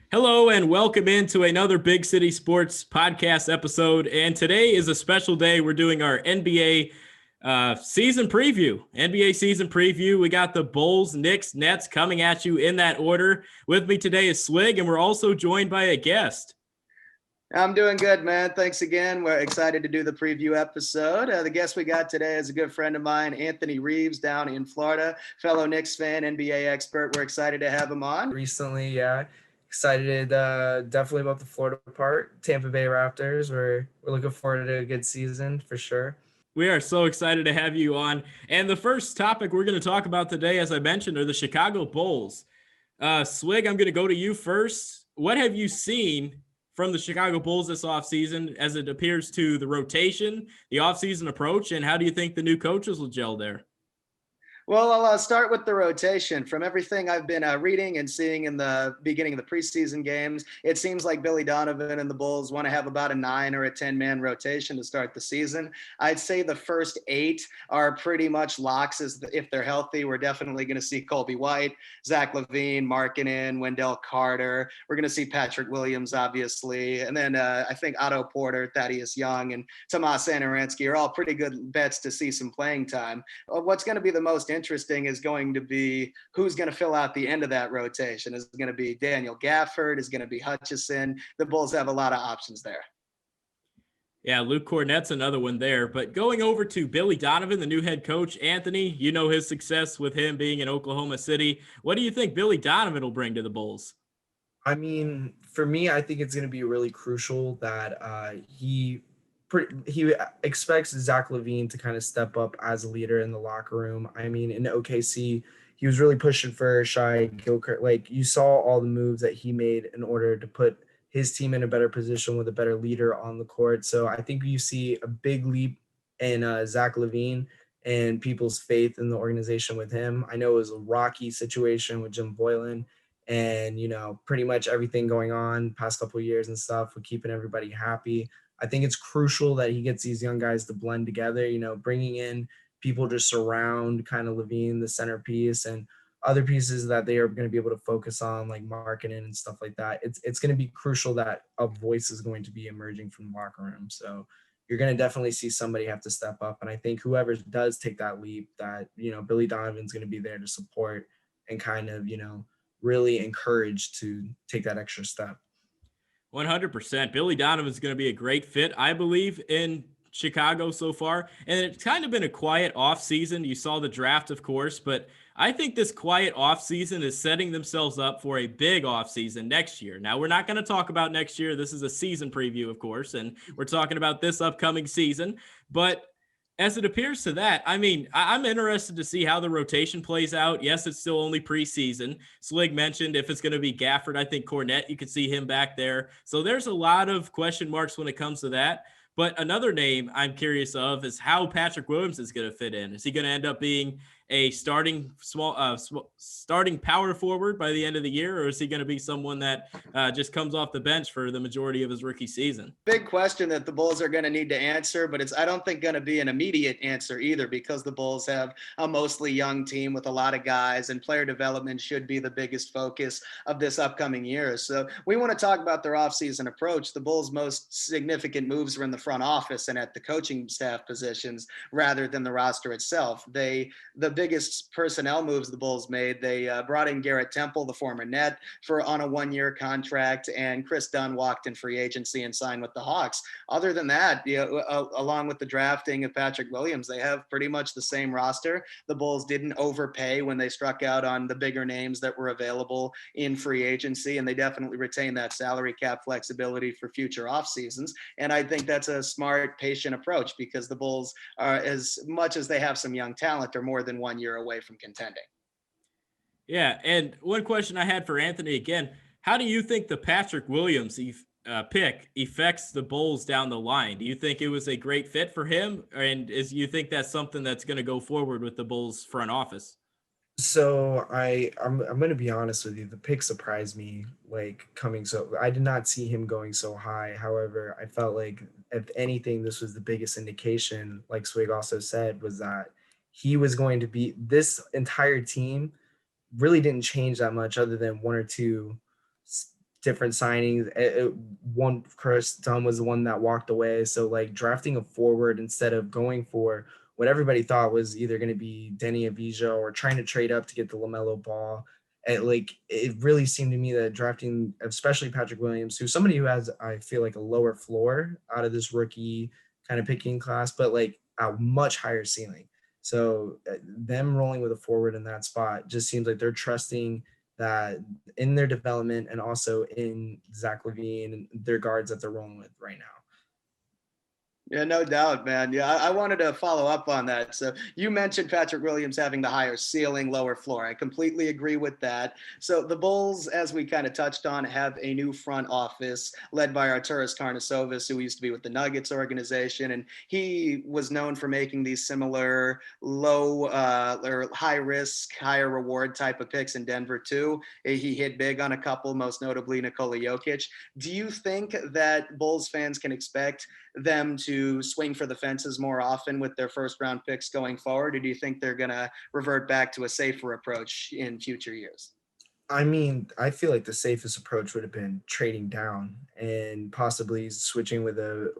Hello and welcome into another Big City Sports podcast episode. And today is a special day. We're doing our NBA season preview. NBA season preview. We got the Bulls, Knicks, Nets coming at you in that order. With me today is Swig, and we're also joined by a guest. I'm doing good, man. Thanks again. We're excited to do the preview episode. The guest we got today is a good friend of mine, Anthony Reeves, down in Florida, fellow Knicks fan, NBA expert. We're excited to have him on. Recently, yeah. Excited definitely about the Florida part. Tampa Bay Raptors. We're looking forward to a good season for sure. We are so excited to have you on. And the first topic we're going to talk about today, as I mentioned, are the Chicago Bulls. Swig, I'm going to go to you first. What have you seen from the Chicago Bulls this offseason as it appears to the rotation, the offseason approach, and how do you think the new coaches will gel there? Well, I'll start with the rotation. From everything I've been reading and seeing in the beginning of the preseason games, it seems like Billy Donovan and the Bulls want to have about a 9 or a 10-man rotation to start the season. I'd say the first 8 are pretty much locks. If they're healthy, we're definitely going to see Colby White, Zach LaVine, Markkanen, Wendell Carter. We're going to see Patrick Williams, obviously. And then I think Otto Porter, Thaddeus Young, and Tomas Satoransky are all pretty good bets to see some playing time. What's going to be the most interesting is going to be who's going to fill out the end of that rotation. Is it going to be Daniel Gafford? Is it going to be Hutchison? The Bulls have a lot of options there. Yeah, Luke Cornett's another one there. But going over to Billy Donovan, the new head coach, Anthony, you know his success with him being in Oklahoma City. What do you think Billy Donovan will bring to the Bulls? I mean, for me, I think it's going to be really crucial that he expects Zach LaVine to kind of step up as a leader in the locker room. I mean, in OKC, he was really pushing for Shai Gilchrist. Like, you saw all the moves that he made in order to put his team in a better position with a better leader on the court. So I think you see a big leap in Zach LaVine and people's faith in the organization with him. I know it was a rocky situation with Jim Boylan and, pretty much everything going on past couple of years and stuff with keeping everybody happy. I think it's crucial that he gets these young guys to blend together, bringing in people to surround kind of LaVine, the centerpiece, and other pieces that they are going to be able to focus on, like Markkanen and stuff like that. It's going to be crucial that a voice is going to be emerging from the locker room. So you're going to definitely see somebody have to step up. And I think whoever does take that leap, that, Billy Donovan's going to be there to support and kind of, really encourage to take that extra step. 100%. Billy Donovan's going to be a great fit, I believe, in Chicago so far. And it's kind of been a quiet offseason. You saw the draft, of course, but I think this quiet offseason is setting themselves up for a big offseason next year. Now, we're not going to talk about next year. This is a season preview, of course, and we're talking about this upcoming season. But as it appears to that, I mean, I'm interested to see how the rotation plays out. Yes, it's still only preseason. Slig mentioned if it's going to be Gafford, I think Cornette, you could see him back there. So there's a lot of question marks when it comes to that. But another name I'm curious of is how Patrick Williams is going to fit in. Is he going to end up being a starting power forward by the end of the year, or is he going to be someone that just comes off the bench for the majority of his rookie season? Big question that the Bulls are going to need to answer, but it's, I don't think, going to be an immediate answer either, because the Bulls have a mostly young team with a lot of guys, and player development should be the biggest focus of this upcoming year. So we want to talk about their offseason approach. The Bulls' most significant moves were in the front office and at the coaching staff positions rather than the roster itself. The biggest personnel moves the Bulls made, they brought in Garrett Temple, the former Net, on a 1-year contract, and Chris Dunn walked in free agency and signed with the Hawks. Other than that, along with the drafting of Patrick Williams, they have pretty much the same roster. The Bulls didn't overpay when they struck out on the bigger names that were available in free agency, and they definitely retain that salary cap flexibility for future off seasons. And I think that's a smart, patient approach, because the Bulls are, as much as they have some young talent, are more than 1 year away from contending. Yeah, and one question I had for Anthony again, how do you think the Patrick Williams pick affects the Bulls down the line? Do you think it was a great fit for him, and you think that's something that's going to go forward with the Bulls front office? So I'm going to be honest with you. The pick surprised me, I did not see him going so high. However, I felt like, if anything, this was the biggest indication, like Swig also said, was that he was going to be, this entire team really didn't change that much other than one or two different signings. One, Chris Dunn was the one that walked away. So like drafting a forward instead of going for what everybody thought was either going to be Denny Avija or trying to trade up to get the LaMelo Ball. It really seemed to me that drafting, especially Patrick Williams, who's somebody who has, I feel like, a lower floor out of this rookie kind of picking class, but like a much higher ceiling. So them rolling with a forward in that spot just seems like they're trusting that in their development and also in Zach LaVine and their guards that they're rolling with right now. Yeah, no doubt, man. Yeah, I wanted to follow up on that. So you mentioned Patrick Williams having the higher ceiling, lower floor. I completely agree with that. So the Bulls, as we kind of touched on, have a new front office led by Arturas Karnisovas, who used to be with the Nuggets organization, and he was known for making these similar low or high risk, higher reward type of picks in Denver too. He hit big on a couple, most notably Nikola Jokic. Do you think that Bulls fans can expect them to swing for the fences more often with their first round picks going forward? Or do you think they're going to revert back to a safer approach in future years? I mean, I feel like the safest approach would have been trading down and possibly switching with a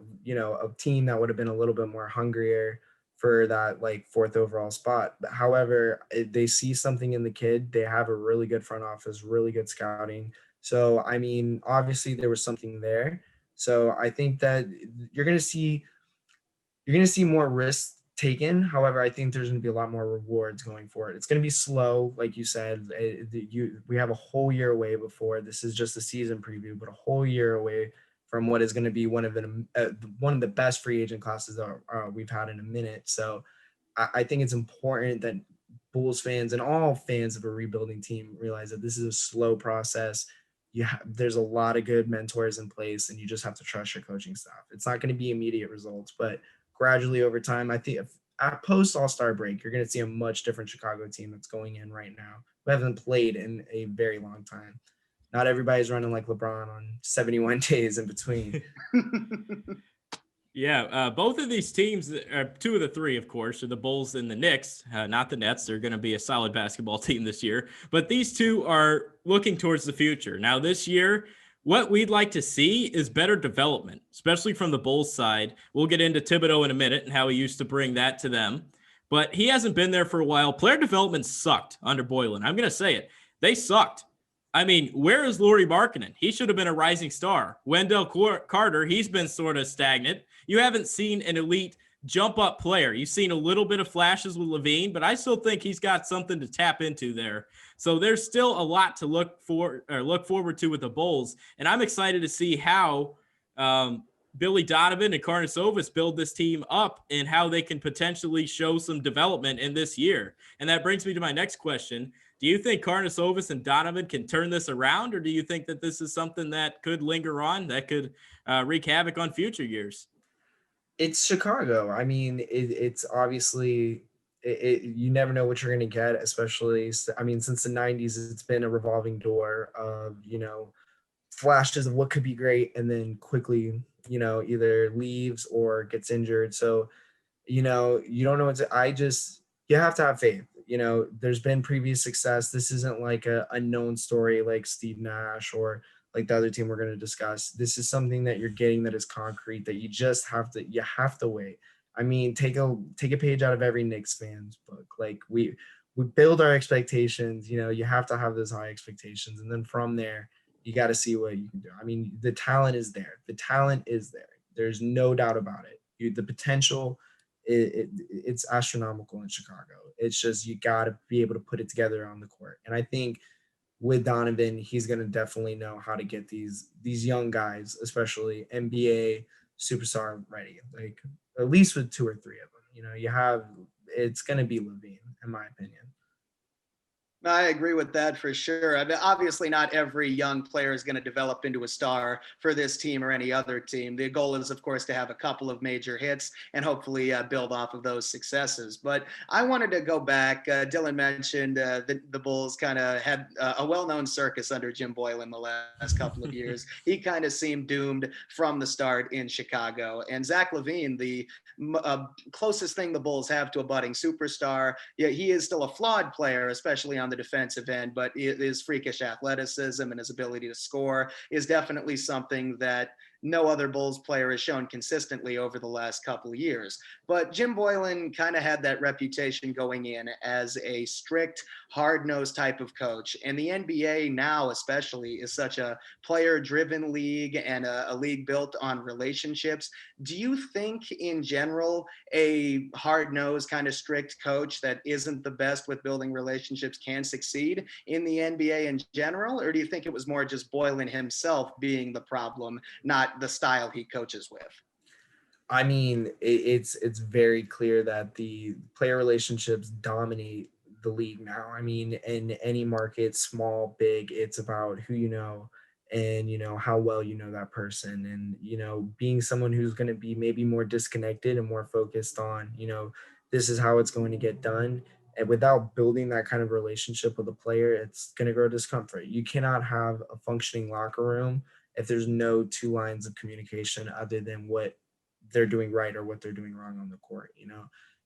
team that would have been a little bit more hungrier for that like fourth overall spot. But however, they see something in the kid. They have a really good front office, really good scouting. So, I mean, obviously there was something there. So I think that you're going to see you're going to see more risks taken. However, I think there's going to be a lot more rewards going forward. It's going to be slow, like you said. We have a whole year away before this is just a season preview, but a whole year away from what is going to be one of the best free agent classes that we've had in a minute. So I think it's important that Bulls fans and all fans of a rebuilding team realize that this is a slow process. There's a lot of good mentors in place, and you just have to trust your coaching staff. It's not going to be immediate results, but gradually over time, I think at post All-Star break, you're going to see a much different Chicago team that's going in right now who haven't played in a very long time. Not everybody's running like LeBron on 71 days in between. Yeah, both of these teams, two of the three, of course, are the Bulls and the Knicks, not the Nets. They're going to be a solid basketball team this year. But these two are looking towards the future. Now, this year, what we'd like to see is better development, especially from the Bulls side. We'll get into Thibodeau in a minute and how he used to bring that to them. But he hasn't been there for a while. Player development sucked under Boylan. I'm going to say it. They sucked. I mean, where is Lauri Markkanen? He should have been a rising star. Wendell Carter, he's been sort of stagnant. You haven't seen an elite jump-up player. You've seen a little bit of flashes with LaVine, but I still think he's got something to tap into there. So there's still a lot to look forward to with the Bulls, and I'm excited to see how Billy Donovan and Karnisovas build this team up and how they can potentially show some development in this year. And that brings me to my next question. Do you think Karnisovas and Donovan can turn this around, or do you think that this is something that could linger on, that could wreak havoc on future years? It's Chicago. I mean, it's obviously you never know what you're going to get, especially, I mean, since the 90s, it's been a revolving door of, flashes of what could be great and then quickly, either leaves or gets injured. So, you don't know you have to have faith. There's been previous success. This isn't like a unknown story like Steve Nash or like the other team we're going to discuss. This is something that you're getting that is concrete that you have to wait. I mean, take a page out of every Knicks fan's book. Like we build our expectations, you have to have those high expectations. And then from there, you got to see what you can do. I mean, the talent is there. The talent is there. There's no doubt about it. The potential, it's astronomical in Chicago. It's just you got to be able to put it together on the court. And I think with Donovan, he's going to definitely know how to get these young guys, especially NBA superstar ready. Like at least with two or three of them, it's going to be LaVine, in my opinion. I agree with that for sure. I mean, obviously, not every young player is going to develop into a star for this team or any other team. The goal is, of course, to have a couple of major hits and hopefully build off of those successes. But I wanted to go back. Dylan mentioned the Bulls kind of had a well known circus under Jim Boylan the last couple of years. He kind of seemed doomed from the start in Chicago. And Zach LaVine, the closest thing the Bulls have to a budding superstar. Yeah, he is still a flawed player, especially on the defensive end, but his freakish athleticism and his ability to score is definitely something that no other Bulls player has shown consistently over the last couple of years. But Jim Boylan kind of had that reputation going in as a strict, hard-nosed type of coach. And the NBA now, especially, is such a player-driven league and a league built on relationships. Do you think, in general, a hard-nosed, kind of strict coach that isn't the best with building relationships can succeed in the NBA in general? Or do you think it was more just Boylan himself being the problem, not the style he coaches with? I mean, it's very clear that the player relationships dominate the league now. I mean, in any market, small, big, it's about who you know and how well you know that person, and being someone who's going to be maybe more disconnected and more focused on this is how it's going to get done. And without building that kind of relationship with a player, it's going to grow discomfort. You cannot have a functioning locker room if there's no two lines of communication other than what they're doing right or what they're doing wrong on the court.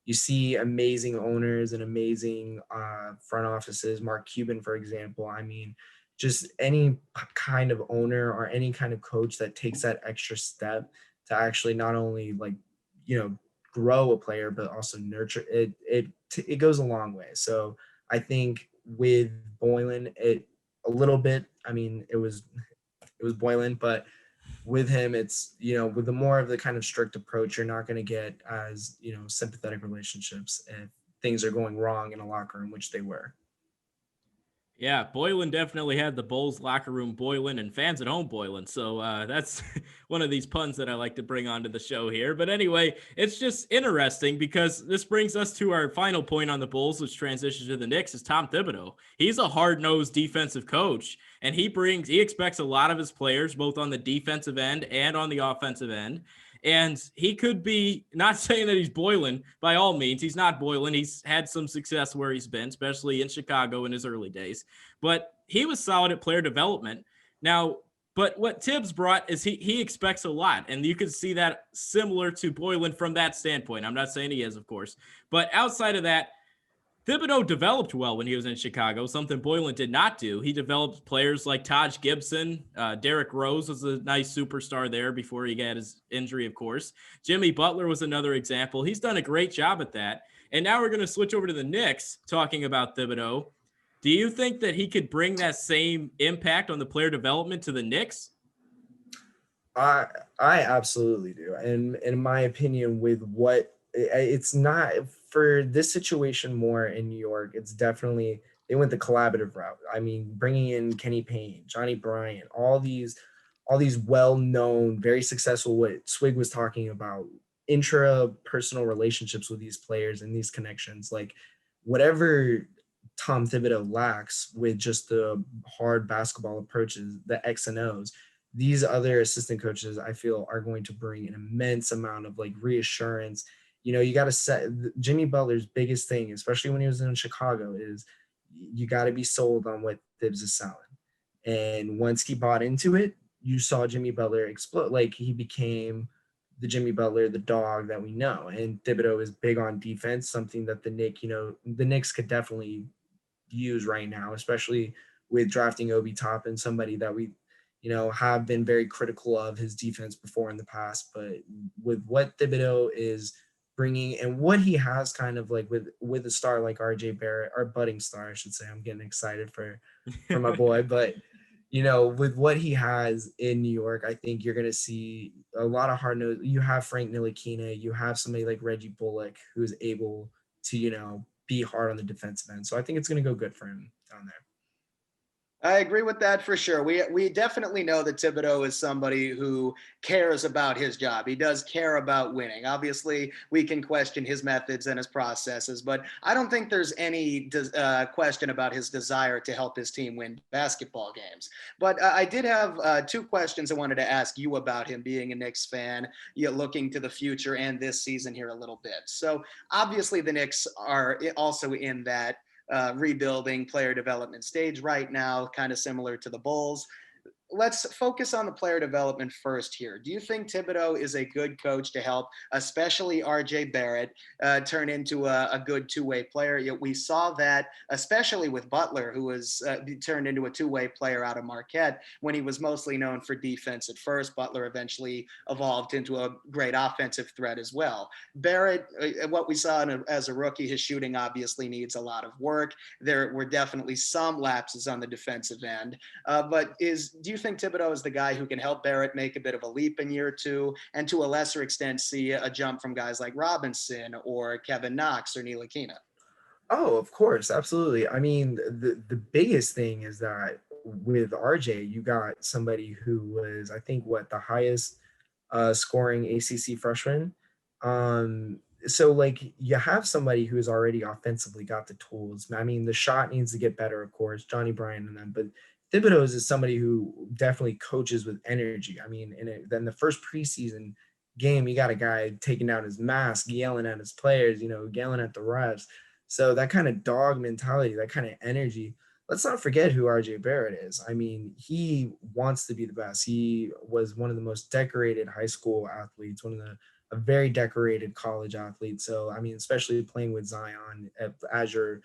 You see amazing owners and amazing front offices. Mark Cuban, for example. I mean, just any kind of owner or any kind of coach that takes that extra step to actually not only you know grow a player but also nurture it. It goes a long way. So I think with Boylan, it a little bit. I mean, it was Boylan, but with him, it's with the more of the kind of strict approach, you're not going to get as sympathetic relationships if things are going wrong in a locker room, which they were. Yeah, Boylan definitely had the Bulls locker room Boylan and fans at home Boylan. So that's one of these puns that I like to bring onto the show here. But anyway, it's just interesting because this brings us to our final point on the Bulls, which transitions to the Knicks, is Tom Thibodeau. He's a hard-nosed defensive coach, and he expects a lot of his players, both on the defensive end and on the offensive end. And he could be, not saying that he's Boylan by all means. He's not Boylan. He's had some success where he's been, especially in Chicago in his early days. But he was solid at player development. Now, but what Tibbs brought is he expects a lot. And you can see that similar to Boylan from that standpoint. I'm not saying he is, of course. But outside of that, Thibodeau developed well when he was in Chicago, something Boylan did not do. He developed players like Taj Gibson. Derrick Rose was a nice superstar there before he got his injury, of course. Jimmy Butler was another example. He's done a great job at that. And now we're going to switch over to the Knicks, talking about Thibodeau. Do you think that he could bring that same impact on the player development to the Knicks? I absolutely do. And in my opinion, with what it's not for this situation more in New York, it's definitely they went the collaborative route. I mean, bringing in Kenny Payne, Johnny Bryant, all these well-known, very successful, what Swig was talking about, intra-personal relationships with these players and these connections. Like whatever Tom Thibodeau lacks with just the hard basketball approaches, the X and O's, these other assistant coaches I feel are going to bring an immense amount of like reassurance. You got to set Jimmy Butler's biggest thing, especially when he was in Chicago, is you got to be sold on what Thibs is selling. And once he bought into it, you saw Jimmy Butler explode. Like he became the Jimmy Butler, the dog that we know. And Thibodeau is big on defense, something that the Knicks could definitely use right now, especially with drafting Obi Toppin, somebody that we have been very critical of his defense before in the past. But with what Thibodeau is bringing and what he has kind of like with a star like RJ Barrett, or budding star, I should say. I'm getting excited for my boy. But, with what he has in New York, I think you're going to see a lot of hard nose. You have Frank Ntilikina, you have somebody like Reggie Bullock who's able to, be hard on the defensive end. So I think it's going to go good for him down there. I agree with that for sure. We definitely know that Thibodeau is somebody who cares about his job. He does care about winning. Obviously, we can question his methods and his processes, but I don't think there's any question about his desire to help his team win basketball games. But I did have two questions I wanted to ask you about him being a Knicks fan, looking to the future and this season here a little bit. So obviously, the Knicks are also in that rebuilding player development stage right now, kind of similar to the Bulls. Let's focus on the player development first here. Do you think Thibodeau is a good coach to help, especially RJ Barrett, turn into a good two-way player? Yet we saw that, especially with Butler, who was turned into a two-way player out of Marquette when he was mostly known for defense at first. Butler eventually evolved into a great offensive threat as well. Barrett, what we saw as a rookie, his shooting obviously needs a lot of work. There were definitely some lapses on the defensive end. But do you think Thibodeau is the guy who can help Barrett make a bit of a leap in year two, and to a lesser extent see a jump from guys like Robinson or Kevin Knox or Ntilikina? Oh, of course, absolutely. I mean, the biggest thing is that with RJ, you got somebody who was, I think, what the highest scoring ACC freshman. So like you have somebody who's already offensively got the tools. I mean, the shot needs to get better, of course, Johnny Bryan and them, but Thibodeau's is somebody who definitely coaches with energy. I mean, then the first preseason game, you got a guy taking down his mask, yelling at his players, yelling at the refs. So that kind of dog mentality, that kind of energy. Let's not forget who RJ Barrett is. I mean, he wants to be the best. He was one of the most decorated high school athletes, a very decorated college athlete. So, I mean, especially playing with Zion as your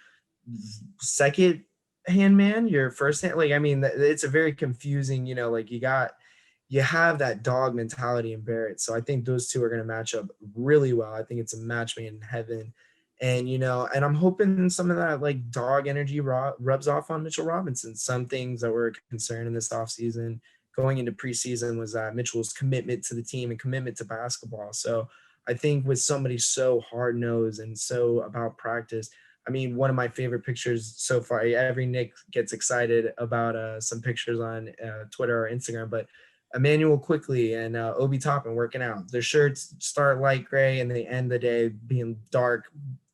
second hand man, your first hand. Like, I mean, it's a very confusing, like you have that dog mentality in Barrett. So I think those two are going to match up really well. I think it's a match made in heaven. And I'm hoping some of that like dog energy rubs off on Mitchell Robinson. Some things that were a concern in this offseason going into preseason was that Mitchell's commitment to the team and commitment to basketball. So I think with somebody so hard nosed and so about practice, I mean, one of my favorite pictures so far, every Nick gets excited about some pictures on Twitter or Instagram, but Emmanuel Quickly and Obi Toppin working out. Their shirts start light gray and they end the day being dark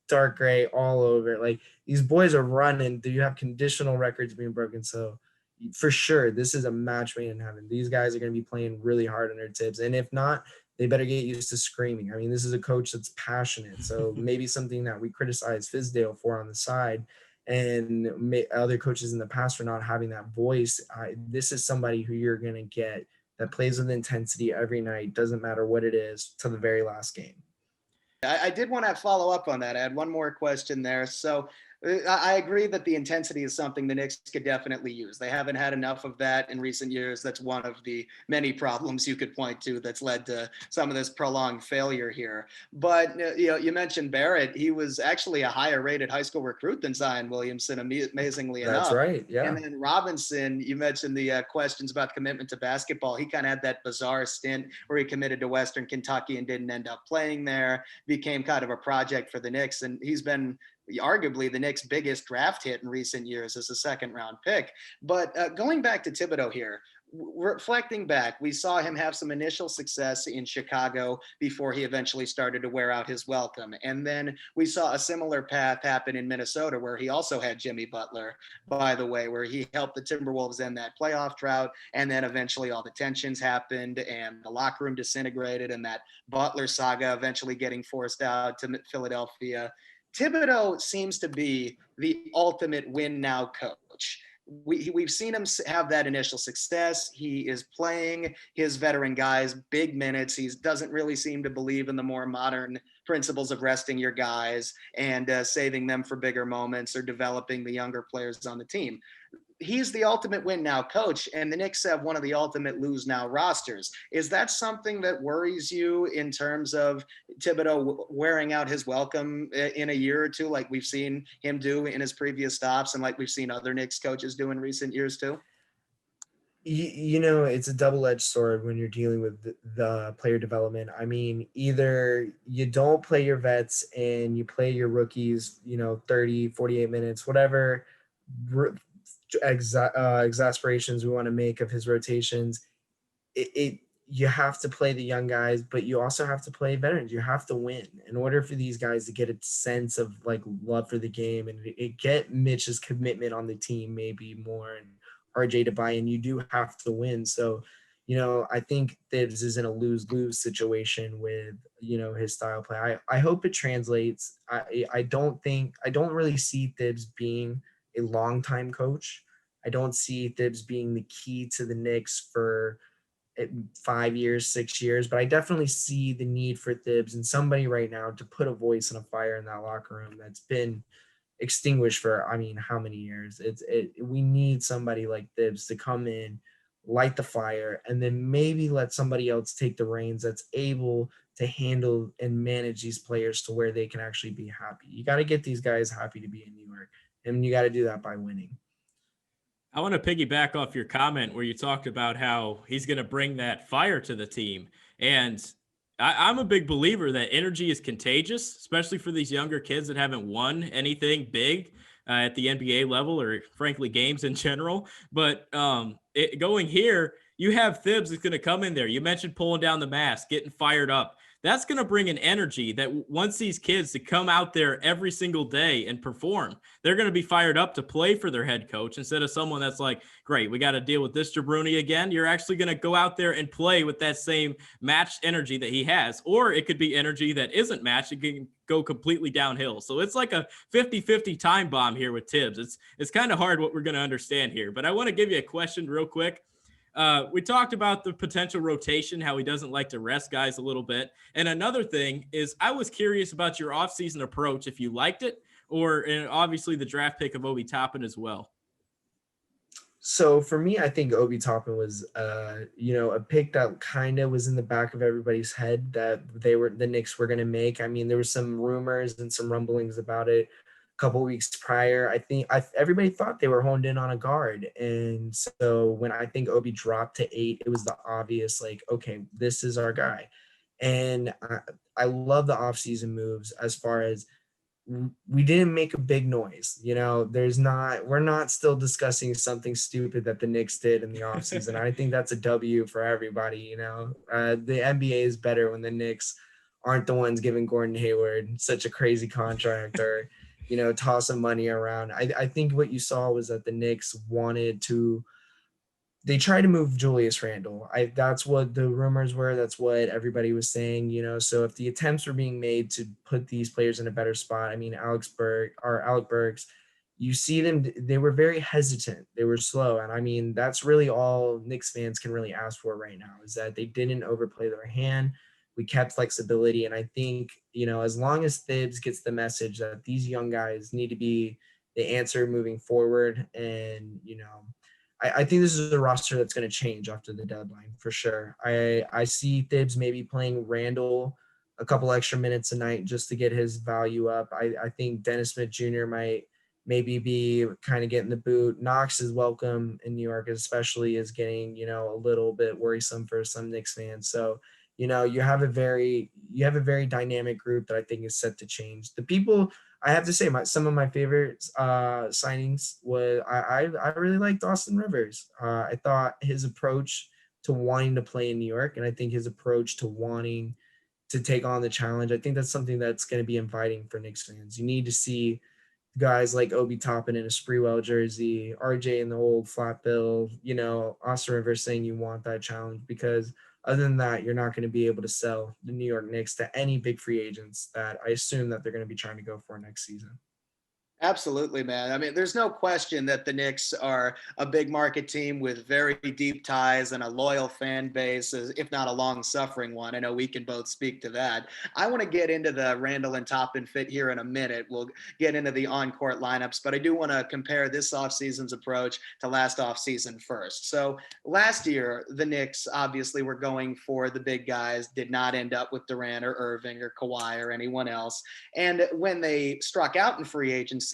gray all over. Like these boys are running. Do you have conditional records being broken? So for sure, this is a match made in heaven. These guys are going to be playing really hard on their tips. And if not, they better get used to screaming. I mean, this is a coach that's passionate. So maybe something that we criticize Fizdale for on the side and other coaches in the past for not having that voice. This is somebody who you're going to get that plays with intensity every night, doesn't matter what it is, to the very last game. I did want to follow up on that. I had one more question there. So I agree that the intensity is something the Knicks could definitely use. They haven't had enough of that in recent years. That's one of the many problems you could point to that's led to some of this prolonged failure here. But you mentioned Barrett. He was actually a higher rated high school recruit than Zion Williamson, amazingly enough. That's right. Yeah. And then Robinson, you mentioned the questions about commitment to basketball. He kind of had that bizarre stint where he committed to Western Kentucky and didn't end up playing there, became kind of a project for the Knicks. And he's been arguably the Knicks' biggest draft hit in recent years as a second round pick. But going back to Thibodeau here, reflecting back, we saw him have some initial success in Chicago before he eventually started to wear out his welcome. And then we saw a similar path happen in Minnesota, where he also had Jimmy Butler, by the way, where he helped the Timberwolves end that playoff drought. And then eventually all the tensions happened and the locker room disintegrated, and that Butler saga eventually getting forced out to Philadelphia. Thibodeau seems to be the ultimate win now coach. We've seen him have that initial success. He is playing his veteran guys big minutes. He doesn't really seem to believe in the more modern principles of resting your guys and saving them for bigger moments or developing the younger players on the team. He's the ultimate win now coach, and the Knicks have one of the ultimate lose now rosters. Is that something that worries you in terms of Thibodeau wearing out his welcome in a year or two, like we've seen him do in his previous stops and like we've seen other Knicks coaches do in recent years too? It's a double-edged sword when you're dealing with the player development. I mean, either you don't play your vets and you play your rookies, 30, 48 minutes, whatever exasperations we want to make of his rotations, it you have to play the young guys, but you also have to play veterans. You have to win in order for these guys to get a sense of like love for the game and get Mitch's commitment on the team maybe more, and RJ to buy in. You do have to win. So, I think Thibs is in a lose-lose situation with, his style play. I hope it translates. I don't really see Thibs being a long-time coach. I don't see Thibs being the key to the Knicks for 5 years, 6 years, but I definitely see the need for Thibs and somebody right now to put a voice and a fire in that locker room that's been extinguished for, I mean, how many years? We need somebody like Thibs to come in, light the fire, and then maybe let somebody else take the reins that's able to handle and manage these players to where they can actually be happy. You got to get these guys happy to be in New York, and you got to do that by winning. I want to piggyback off your comment where you talked about how he's going to bring that fire to the team. And I'm a big believer that energy is contagious, especially for these younger kids that haven't won anything big at the NBA level or, frankly, games in general. But going here, you have Thibs that's going to come in there. You mentioned pulling down the mask, getting fired up. That's going to bring an energy that wants these kids to come out there every single day and perform. They're going to be fired up to play for their head coach instead of someone that's like, great, we got to deal with this jabroni again. You're actually going to go out there and play with that same matched energy that he has. Or it could be energy that isn't matched. It can go completely downhill. So it's like a 50-50 time bomb here with Thibs. It's kind of hard what we're going to understand here. But I want to give you a question real quick. We talked about the potential rotation, how he doesn't like to rest guys a little bit. And another thing is I was curious about your offseason approach, if you liked it, or obviously the draft pick of Obi Toppin as well. So for me, I think Obi Toppin was, a pick that kind of was in the back of everybody's head that the Knicks were going to make. I mean, there were some rumors and some rumblings about it a couple weeks prior. I think everybody thought they were honed in on a guard, and so when I think Obi dropped to 8, it was the obvious like, okay, this is our guy. And I love the offseason moves as far as we didn't make a big noise. We're not still discussing something stupid that the Knicks did in the offseason. I think that's a W for everybody. The NBA is better when the Knicks aren't the ones giving Gordon Hayward such a crazy contract or, tossing money around. I think what you saw was that the Knicks they tried to move Julius Randle. That's what the rumors were. That's what everybody was saying, So if the attempts were being made to put these players in a better spot, I mean, Alec Burks, you see them, they were very hesitant. They were slow. And I mean, that's really all Knicks fans can really ask for right now is that they didn't overplay their hand. We kept flexibility. And I think, as long as Thibs gets the message that these young guys need to be the answer moving forward, and, I think this is a roster that's going to change after the deadline for sure. I see Thibs maybe playing Randall a couple extra minutes a night just to get his value up. I think Dennis Smith Jr. might maybe be kind of getting the boot. Knox is welcome in New York, especially is getting, a little bit worrisome for some Knicks fans. So, you have a very dynamic group that I think is set to change. The people, I have to say, some of my favorite signings was I really liked Austin Rivers. I thought his approach to wanting to play in New York, and I think his approach to wanting to take on the challenge, I think that's something that's going to be inviting for Knicks fans. You need to see guys like Obi Toppin in a Spreewell jersey, RJ in the old flat bill, Austin Rivers saying you want that challenge, because other than that, you're not going to be able to sell the New York Knicks to any big free agents that I assume that they're going to be trying to go for next season. Absolutely, man. I mean, there's no question that the Knicks are a big market team with very deep ties and a loyal fan base, if not a long-suffering one. I know we can both speak to that. I want to get into the Randall and Toppin fit here in a minute. We'll get into the on-court lineups, but I do want to compare this offseason's approach to last offseason first. So last year, the Knicks obviously were going for the big guys, did not end up with Durant or Irving or Kawhi or anyone else. And when they struck out in free agency,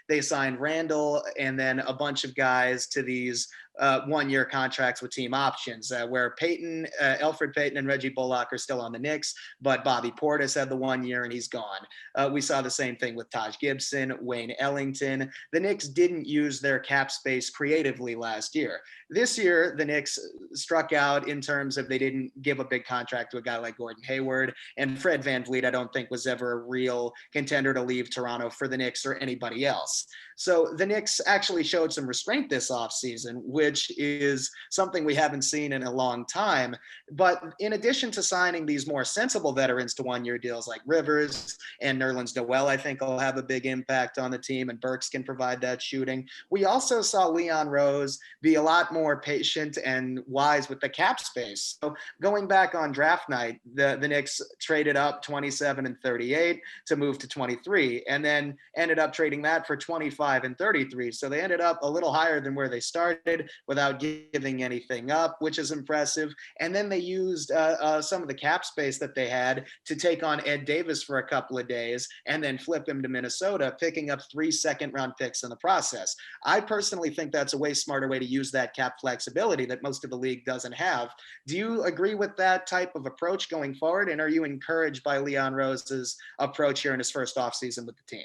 they signed Randall and then a bunch of guys to these 1-year contracts with team options, where Elfrid Payton and Reggie Bullock are still on the Knicks, but Bobby Portis had the 1 year and he's gone. We saw the same thing with Taj Gibson, Wayne Ellington. The Knicks didn't use their cap space creatively last year. This year, the Knicks struck out in terms of they didn't give a big contract to a guy like Gordon Hayward, and Fred VanVleet I don't think was ever a real contender to leave Toronto for the Knicks or anybody else. So the Knicks actually showed some restraint this offseason, which is something we haven't seen in a long time. But in addition to signing these more sensible veterans to 1-year deals like Rivers and Nerlens Noel, I think will have a big impact on the team, and Burks can provide that shooting. We also saw Leon Rose be a lot more patient and wise with the cap space. So going back on draft night, the Knicks traded up 27 and 38 to move to 23, and then ended up trading that for 25 and 33. So they ended up a little higher than where they started without giving anything up, which is impressive. And then they used some of the cap space that they had to take on Ed Davis for a couple of days and then flip him to Minnesota, picking up 3 second-round picks in the process. I personally think that's a way smarter way to use that cap flexibility that most of the league doesn't have. Do you agree with that type of approach going forward? And are you encouraged by Leon Rose's approach here in his first offseason with the team?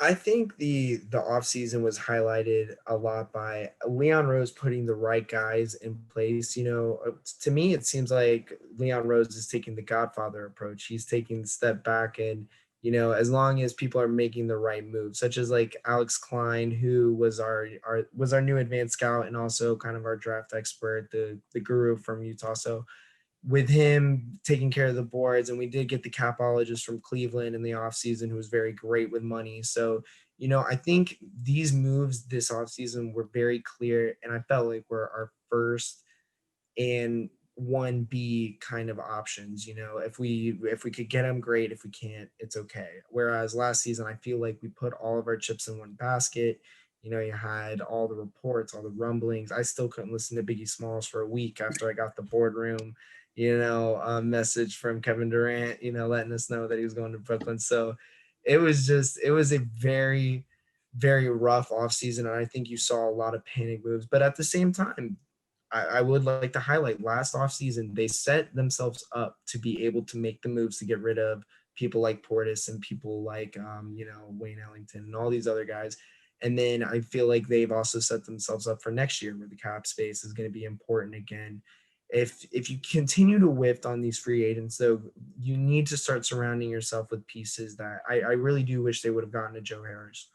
I think the offseason was highlighted a lot by Leon Rose putting the right guys in place. To me, it seems like Leon Rose is taking the Godfather approach. He's taking the step back, and as long as people are making the right moves, such as like Alex Klein, who was our new advanced scout and also kind of our draft expert, the guru from Utah. So with him taking care of the boards, and we did get the capologist from Cleveland in the offseason who was very great with money. So, I think these moves this offseason were very clear, and I felt like were our first and 1B kind of options. If we could get them, great. If we can't, it's okay. Whereas last season, I feel like we put all of our chips in one basket. You had all the reports, all the rumblings. I still couldn't listen to Biggie Smalls for a week after I got the boardroom a message from Kevin Durant, letting us know that he was going to Brooklyn. So it was a very, very rough offseason. And I think you saw a lot of panic moves. But at the same time, I would like to highlight last offseason, they set themselves up to be able to make the moves to get rid of people like Portis and people like, Wayne Ellington and all these other guys. And then I feel like they've also set themselves up for next year where the cap space is going to be important again. If you continue to whiff on these free agents, though, you need to start surrounding yourself with pieces that I really do wish they would have gotten to Joe Harris.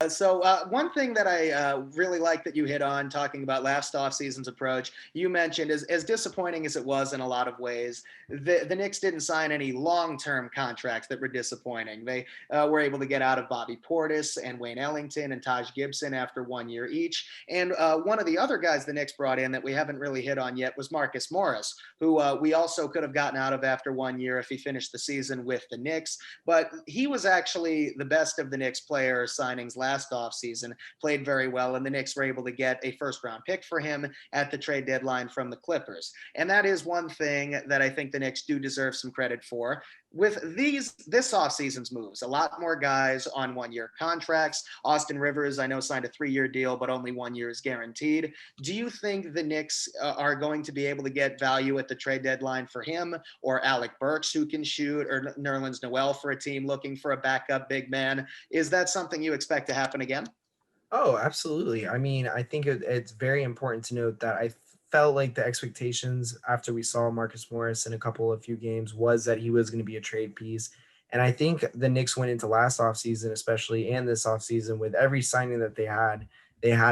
So one thing that I really like that you hit on talking about last offseason's approach, you mentioned as disappointing as it was in a lot of ways, the Knicks didn't sign any long-term contracts that were disappointing. They were able to get out of Bobby Portis and Wayne Ellington and Taj Gibson after 1 year each. And one of the other guys the Knicks brought in that we haven't really hit on yet was Marcus Morris, who we also could have gotten out of after 1 year if he finished the season with the Knicks. But he was actually the best of the Knicks player signings last offseason, played very well, and the Knicks were able to get a first-round pick for him at the trade deadline from the Clippers. And that is one thing that I think the Knicks do deserve some credit for. With this offseason's moves, a lot more guys on 1-year contracts. Austin Rivers, I know, signed a 3-year deal, but only 1 year is guaranteed. Do you think the Knicks are going to be able to get value at the trade deadline for him, or Alec Burks, who can shoot, or Nerlens Noel for a team looking for a backup big man? Is that something you expect to happen again? Oh, absolutely. I mean, I think it's very important to note that I felt like the expectations after we saw Marcus Morris in a few games was that he was going to be a trade piece. And I think the Knicks went into last offseason, especially, and this offseason, with every signing that they had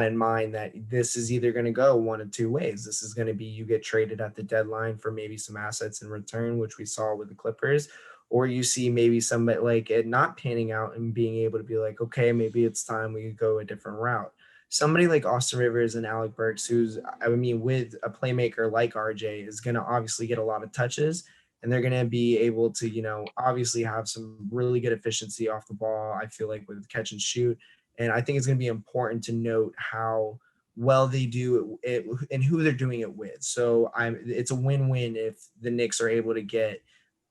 in mind that this is either going to go one of two ways. This is going to be you get traded at the deadline for maybe some assets in return, which we saw with the Clippers, or you see maybe somebody like it not panning out and being able to be like, okay, maybe it's time we go a different route. Somebody like Austin Rivers and Alec Burks, who's, I mean, with a playmaker like RJ, is going to obviously get a lot of touches, and they're going to be able to, obviously have some really good efficiency off the ball, I feel like, with catch and shoot. And I think it's going to be important to note how well they do it and who they're doing it with. So it's a win-win if the Knicks are able to get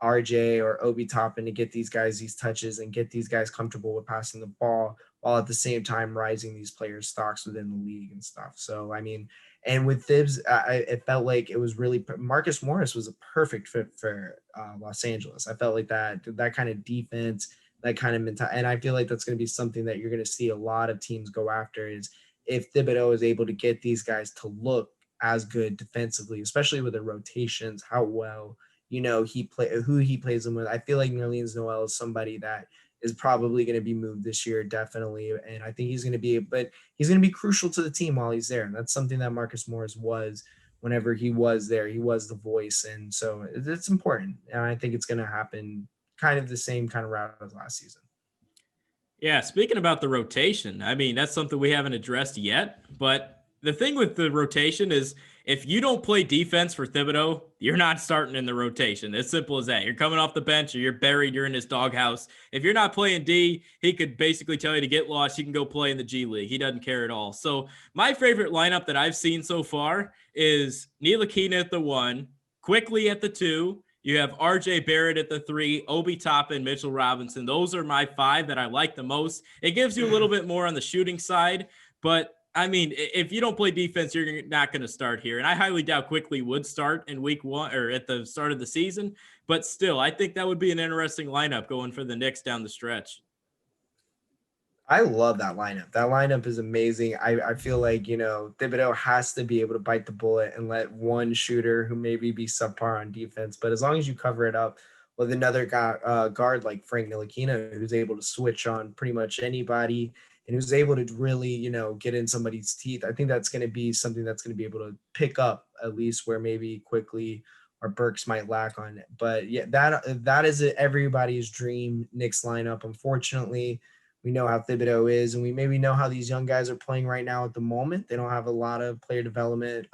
RJ or Obi Toppin to get these guys these touches and get these guys comfortable with passing the ball, while at the same time rising these players' stocks within the league and stuff. So, I mean, and with Thibs, it felt like it was really Marcus Morris was a perfect fit for Los Angeles. I felt like that kind of defense, that kind of mentality, and I feel like that's going to be something that you're going to see a lot of teams go after. Is if Thibodeau is able to get these guys to look as good defensively, especially with the rotations, how well who he plays them with. I feel like Nerlens Noel is somebody that is probably going to be moved this year, definitely, and I think he's going to be crucial to the team while he's there. And that's something that Marcus Morris was whenever he was there. He was the voice, and so it's important. And I think it's going to happen kind of the same kind of route as last season. Yeah, speaking about the rotation, I mean, that's something we haven't addressed yet. But the thing with the rotation is if you don't play defense for Thibodeau, you're not starting in the rotation. As simple as that. You're coming off the bench or you're buried, you're in his doghouse. If you're not playing D, he could basically tell you to get lost. You can go play in the G League. He doesn't care at all. So my favorite lineup that I've seen so far is Ntilikina at the 1, Quickly at the 2, you have RJ Barrett at the 3, Obi Toppin, Mitchell Robinson. Those are my 5 that I like the most. It gives you a little bit more on the shooting side, but I mean, if you don't play defense, you're not going to start here. And I highly doubt Quickly would start in week 1 or at the start of the season, but still, I think that would be an interesting lineup going for the Knicks down the stretch. I love that lineup. That lineup is amazing. I feel like, Thibodeau has to be able to bite the bullet and let one shooter who maybe be subpar on defense. But as long as you cover it up with another guard like Frank Ntilikina, who's able to switch on pretty much anybody and who's able to really, get in somebody's teeth, I think that's going to be something that's going to be able to pick up at least where maybe Quickly or Burks might lack on it. But yeah, that is everybody's dream Knicks lineup. Unfortunately, we know how Thibodeau is, and we maybe know how these young guys are playing right now at the moment. They don't have a lot of player development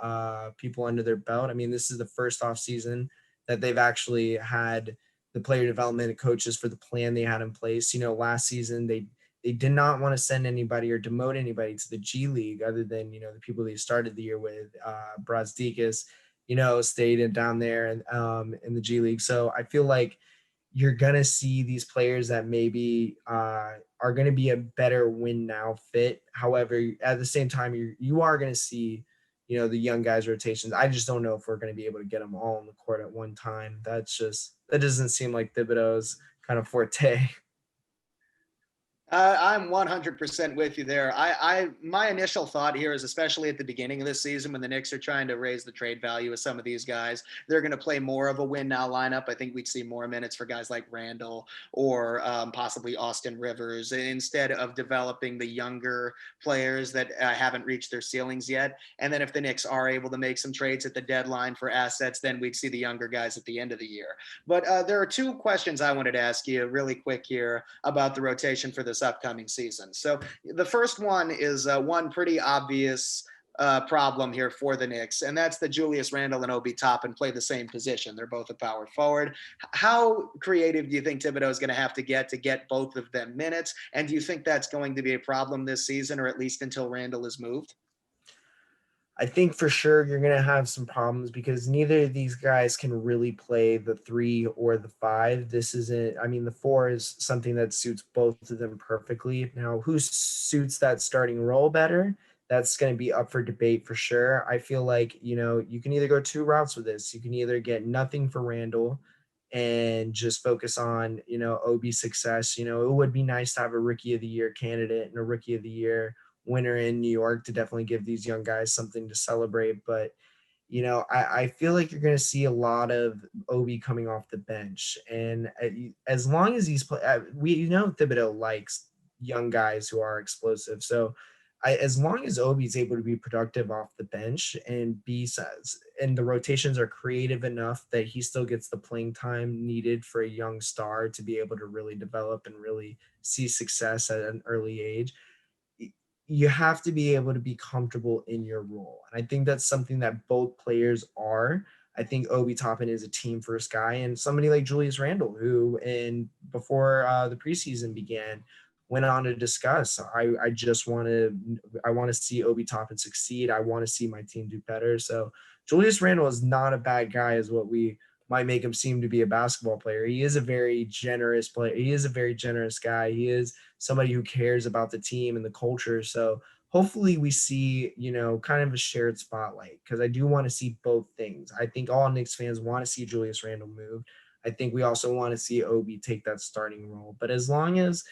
people under their belt. I mean, this is the first off season that they've actually had the player development coaches for the plan they had in place. Last season they did not want to send anybody or demote anybody to the G League other than the people they started the year with. Brazdeikis, stayed down there and in the G League. So I feel like you're going to see these players that maybe are going to be a better win now fit. However, at the same time, you are going to see, the young guys rotations. I just don't know if we're going to be able to get them all on the court at one time. That doesn't seem like Thibodeau's kind of forte. I'm 100% with you there. My initial thought here is, especially at the beginning of this season, when the Knicks are trying to raise the trade value of some of these guys, they're going to play more of a win now lineup. I think we'd see more minutes for guys like Randall or possibly Austin Rivers instead of developing the younger players that haven't reached their ceilings yet. And then if the Knicks are able to make some trades at the deadline for assets, then we'd see the younger guys at the end of the year. But there are 2 questions I wanted to ask you really quick here about the rotation for this upcoming season. So the first one is one pretty obvious problem here for the Knicks, and that's the Julius Randle and Obi Toppin play the same position. They're both a power forward. How creative do you think Thibodeau is going to have to get both of them minutes? And do you think that's going to be a problem this season, or at least until Randle is moved? I think for sure you're going to have some problems because neither of these guys can really play the 3 or the 5. The 4 is something that suits both of them perfectly. Now, who suits that starting role better? That's going to be up for debate for sure. I feel like, you can either go 2 routes with this. You can either get nothing for Randall and just focus on, Obi's success. It would be nice to have a rookie of the year candidate and a rookie of the year winner in New York to definitely give these young guys something to celebrate. But, I feel like you're going to see a lot of Obi coming off the bench. And as long as Thibodeau likes young guys who are explosive. So as long as Obi's able to be productive off the bench and and the rotations are creative enough that he still gets the playing time needed for a young star to be able to really develop and really see success at an early age, you have to be able to be comfortable in your role. And I think that's something that both players are. I think Obi Toppin is a team first guy, and somebody like Julius Randle, who before the preseason began, went on to discuss, I want to see Obi Toppin succeed. I want to see my team do better. So Julius Randle is not a bad guy, is what we might make him seem to be a basketball player. He is a very generous player. He is a very generous guy. He is somebody who cares about the team and the culture. So hopefully we see, kind of a shared spotlight, because I do want to see both things. I think all Knicks fans want to see Julius Randle move. I think we also want to see Obi take that starting role. But as long as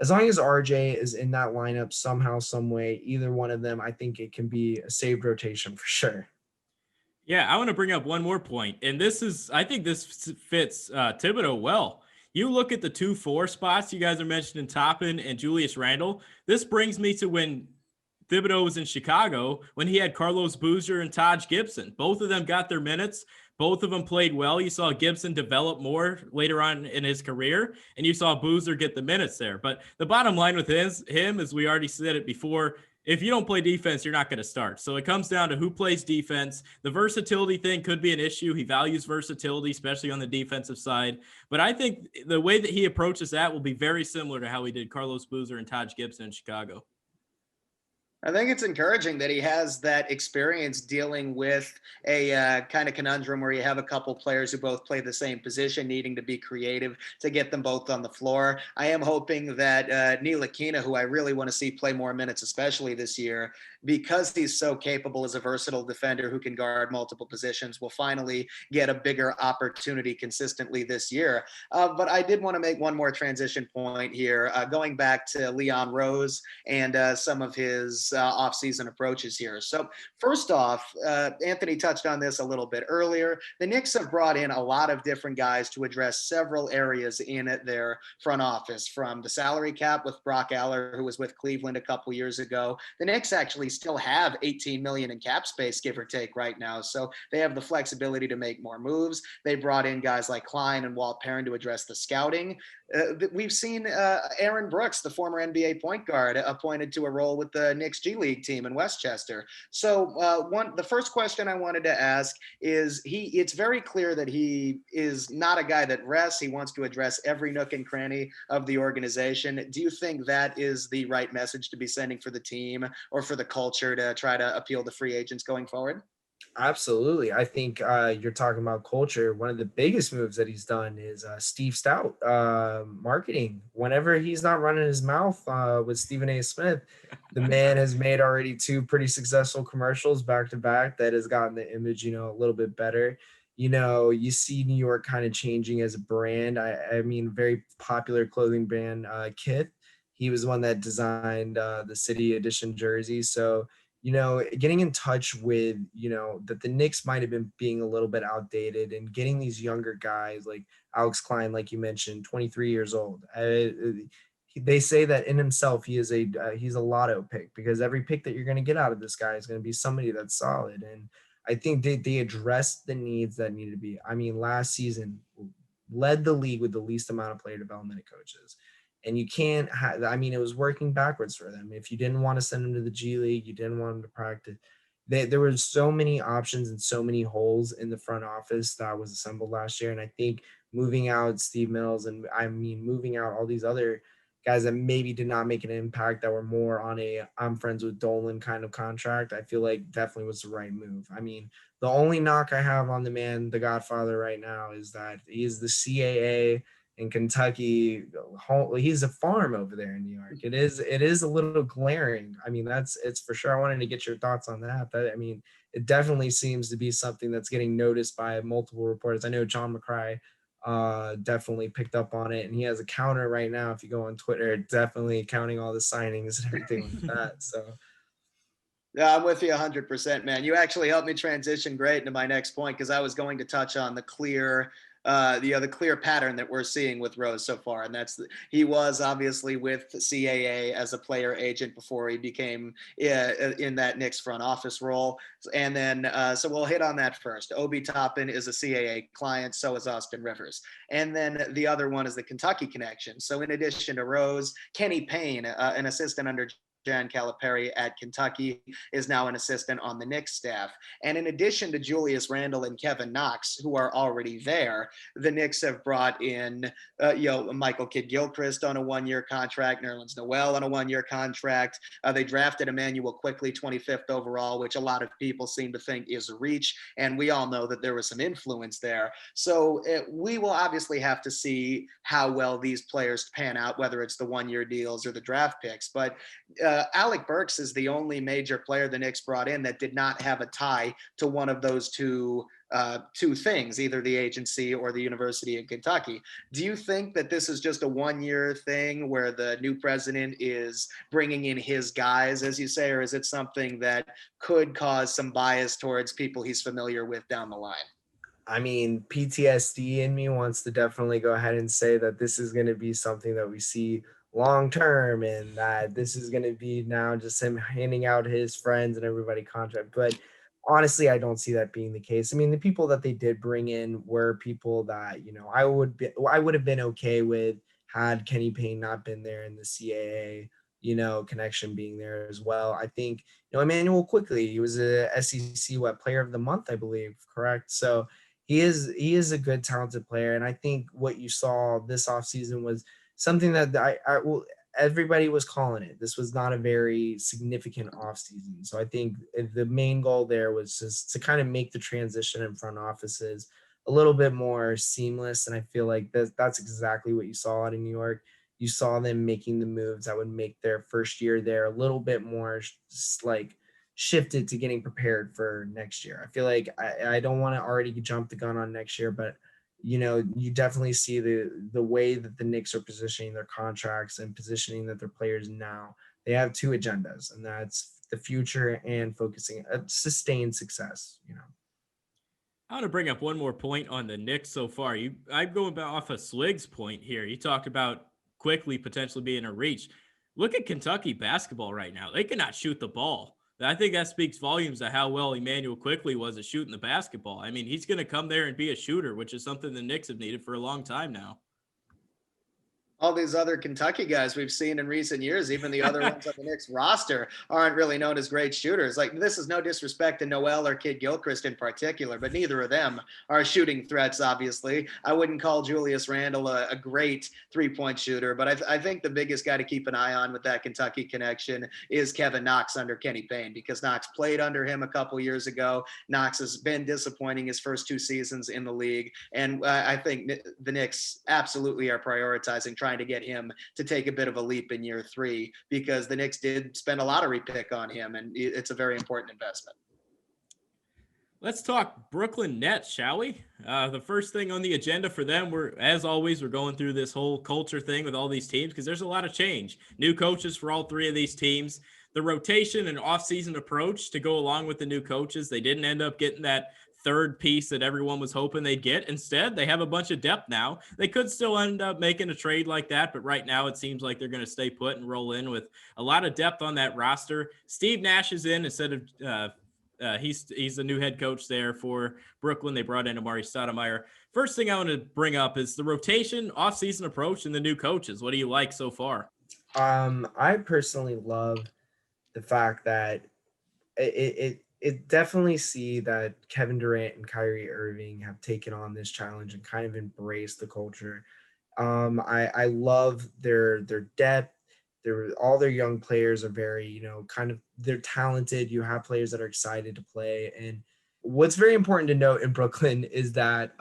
RJ is in that lineup somehow, some way, either one of them, I think it can be a saved rotation for sure. Yeah, I want to bring up one more point, and I think this fits Thibodeau well. You look at the 2-4 spots you guys are mentioning, Toppin and Julius Randle. This brings me to when Thibodeau was in Chicago, when he had Carlos Boozer and Taj Gibson. Both of them got their minutes. Both of them played well. You saw Gibson develop more later on in his career, and you saw Boozer get the minutes there. But the bottom line with him, as we already said it before, if you don't play defense, you're not going to start. So it comes down to who plays defense. The versatility thing could be an issue. He values versatility, especially on the defensive side. But I think the way that he approaches that will be very similar to how he did Carlos Boozer and Taj Gibson in Chicago. I think it's encouraging that he has that experience dealing with a kind of conundrum where you have a couple players who both play the same position, needing to be creative to get them both on the floor. I am hoping that Ntilikina, who I really want to see play more minutes, especially this year, because he's so capable as a versatile defender who can guard multiple positions, will finally get a bigger opportunity consistently this year. But I did want to make one more transition point here, going back to Leon Rose and some of his offseason approaches here. So first off, Anthony touched on this a little bit earlier. The Knicks have brought in a lot of different guys to address several areas in their front office, from the salary cap with Brock Aller, who was with Cleveland a couple years ago. The Knicks actually still have $18 million in cap space, give or take, right now. So they have the flexibility to make more moves. They brought in guys like Klein and Walt Perrin to address the scouting. We've seen Aaron Brooks, the former NBA point guard, appointed to a role with the Knicks G League team in Westchester. So the first question I wanted to ask is, it's very clear that he is not a guy that rests. He wants to address every nook and cranny of the organization. Do you think that is the right message to be sending for the team or for the culture to try to appeal to free agents going forward? Absolutely. I think you're talking about culture. One of the biggest moves that he's done is Steve Stout marketing. Whenever he's not running his mouth with Stephen A. Smith, the man has made already two pretty successful commercials back to back that has gotten the image, a little bit better. You see New York kind of changing as a brand. I mean, very popular clothing brand, Kith. He was the one that designed the City Edition jersey. So, getting in touch with, that the Knicks might have been being a little bit outdated, and getting these younger guys like Alex Klein, like you mentioned, 23 years old. They say that in himself, he's a lotto pick, because every pick that you're going to get out of this guy is going to be somebody that's solid. And I think they addressed the needs that needed to be. I mean, last season led the league with the least amount of player development coaches. And you can't it was working backwards for them. If you didn't want to send them to the G League, you didn't want them to practice. There were so many options and so many holes in the front office that was assembled last year. And I think moving out Steve Mills, and moving out all these other guys that maybe did not make an impact, that were more on a I'm friends with Dolan kind of contract, I feel like definitely was the right move. I mean, the only knock I have on the man, the Godfather, right now, is that he is the CAA in Kentucky. He's a farm over there in New York. It is a little glaring. I mean, it's for sure. I wanted to get your thoughts on that. It definitely seems to be something that's getting noticed by multiple reporters. I know John McCry definitely picked up on it, and he has a counter right now. If you go on Twitter, definitely counting all the signings and everything like that. So Yeah, I'm with you 100%, man. You actually helped me transition great into my next point, because I was going to touch on the clear pattern that we're seeing with Rose so far, and he was obviously with CAA as a player agent before he became in that Knicks front office role. And then so we'll hit on that first. Obi Toppin is a CAA client, so is Austin Rivers. And then the other one is the Kentucky connection. So in addition to Rose, Kenny Payne, an assistant under Jan Calipari at Kentucky is now an assistant on the Knicks staff. And in addition to Julius Randle and Kevin Knox, who are already there, the Knicks have brought in, Michael Kidd-Gilchrist on a one-year contract, Nerlens Noel on a one-year contract. They drafted Emmanuel Quickly, 25th overall, which a lot of people seem to think is a reach. And we all know that there was some influence there. So we will obviously have to see how well these players pan out, whether it's the one-year deals or the draft picks. But Alec Burks is the only major player the Knicks brought in that did not have a tie to one of those two things, either the agency or the University of Kentucky. Do you think that this is just a one-year thing where the new president is bringing in his guys, as you say, or is it something that could cause some bias towards people he's familiar with down the line? I mean, PTSD in me wants to definitely go ahead and say that this is going to be something that we see long term, and that this is going to be now just him handing out his friends and everybody contract. But honestly, I don't see that being the case. I mean, the people that they did bring in were people that, I would have been okay with had Kenny Payne not been there, and the CAA, connection being there as well. I think, Emmanuel Quickly, he was a SEC player of the month, I believe, correct? So he is a good talented player, and I think what you saw this offseason was something that everybody was calling it. This was not a very significant offseason. So I think the main goal there was just to kind of make the transition in front offices a little bit more seamless. And I feel like that's exactly what you saw out in New York. You saw them making the moves that would make their first year there a little bit more like shifted to getting prepared for next year. I feel like I don't want to already jump the gun on next year, but you definitely see the way that the Knicks are positioning their contracts and positioning that their players now. They have two agendas, and that's the future and focusing on sustained success. I want to bring up one more point on the Knicks so far. I'm going off of Slig's point here. You talked about Quickly potentially being a reach. Look at Kentucky basketball right now. They cannot shoot the ball. I think that speaks volumes of how well Emmanuel Quickly was at shooting the basketball. I mean, he's going to come there and be a shooter, which is something the Knicks have needed for a long time now. All these other Kentucky guys we've seen in recent years, even the other ones on the Knicks roster, aren't really known as great shooters. Like, this is no disrespect to Noel or Kidd-Gilchrist in particular, but neither of them are shooting threats, obviously. I wouldn't call Julius Randle a great three-point shooter, but I think the biggest guy to keep an eye on with that Kentucky connection is Kevin Knox under Kenny Payne, because Knox played under him a couple years ago. Knox has been disappointing his first two seasons in the league, and I think the Knicks absolutely are prioritizing trying to get him to take a bit of a leap in year three, because the Knicks did spend a lottery pick on him, and it's a very important investment. Let's talk Brooklyn Nets, shall we? The first thing on the agenda for them, as always, we're going through this whole culture thing with all these teams because there's a lot of change. New coaches for all three of these teams. The rotation and offseason approach to go along with the new coaches, they didn't end up getting that third piece that everyone was hoping they'd get. Instead, they have a bunch of depth now. They could still end up making a trade like that, but right now it seems like they're going to stay put and roll in with a lot of depth on that roster. Steve Nash is in instead of he's the new head coach there for Brooklyn. They brought in Amari Stoudemire. First thing I want to bring up is the rotation, offseason approach, and the new coaches. What do you like so far? I personally love the fact that it definitely see that Kevin Durant and Kyrie Irving have taken on this challenge and kind of embraced the culture. I love their depth. All their young players are very, kind of, they're talented. You have players that are excited to play. And what's very important to note in Brooklyn is that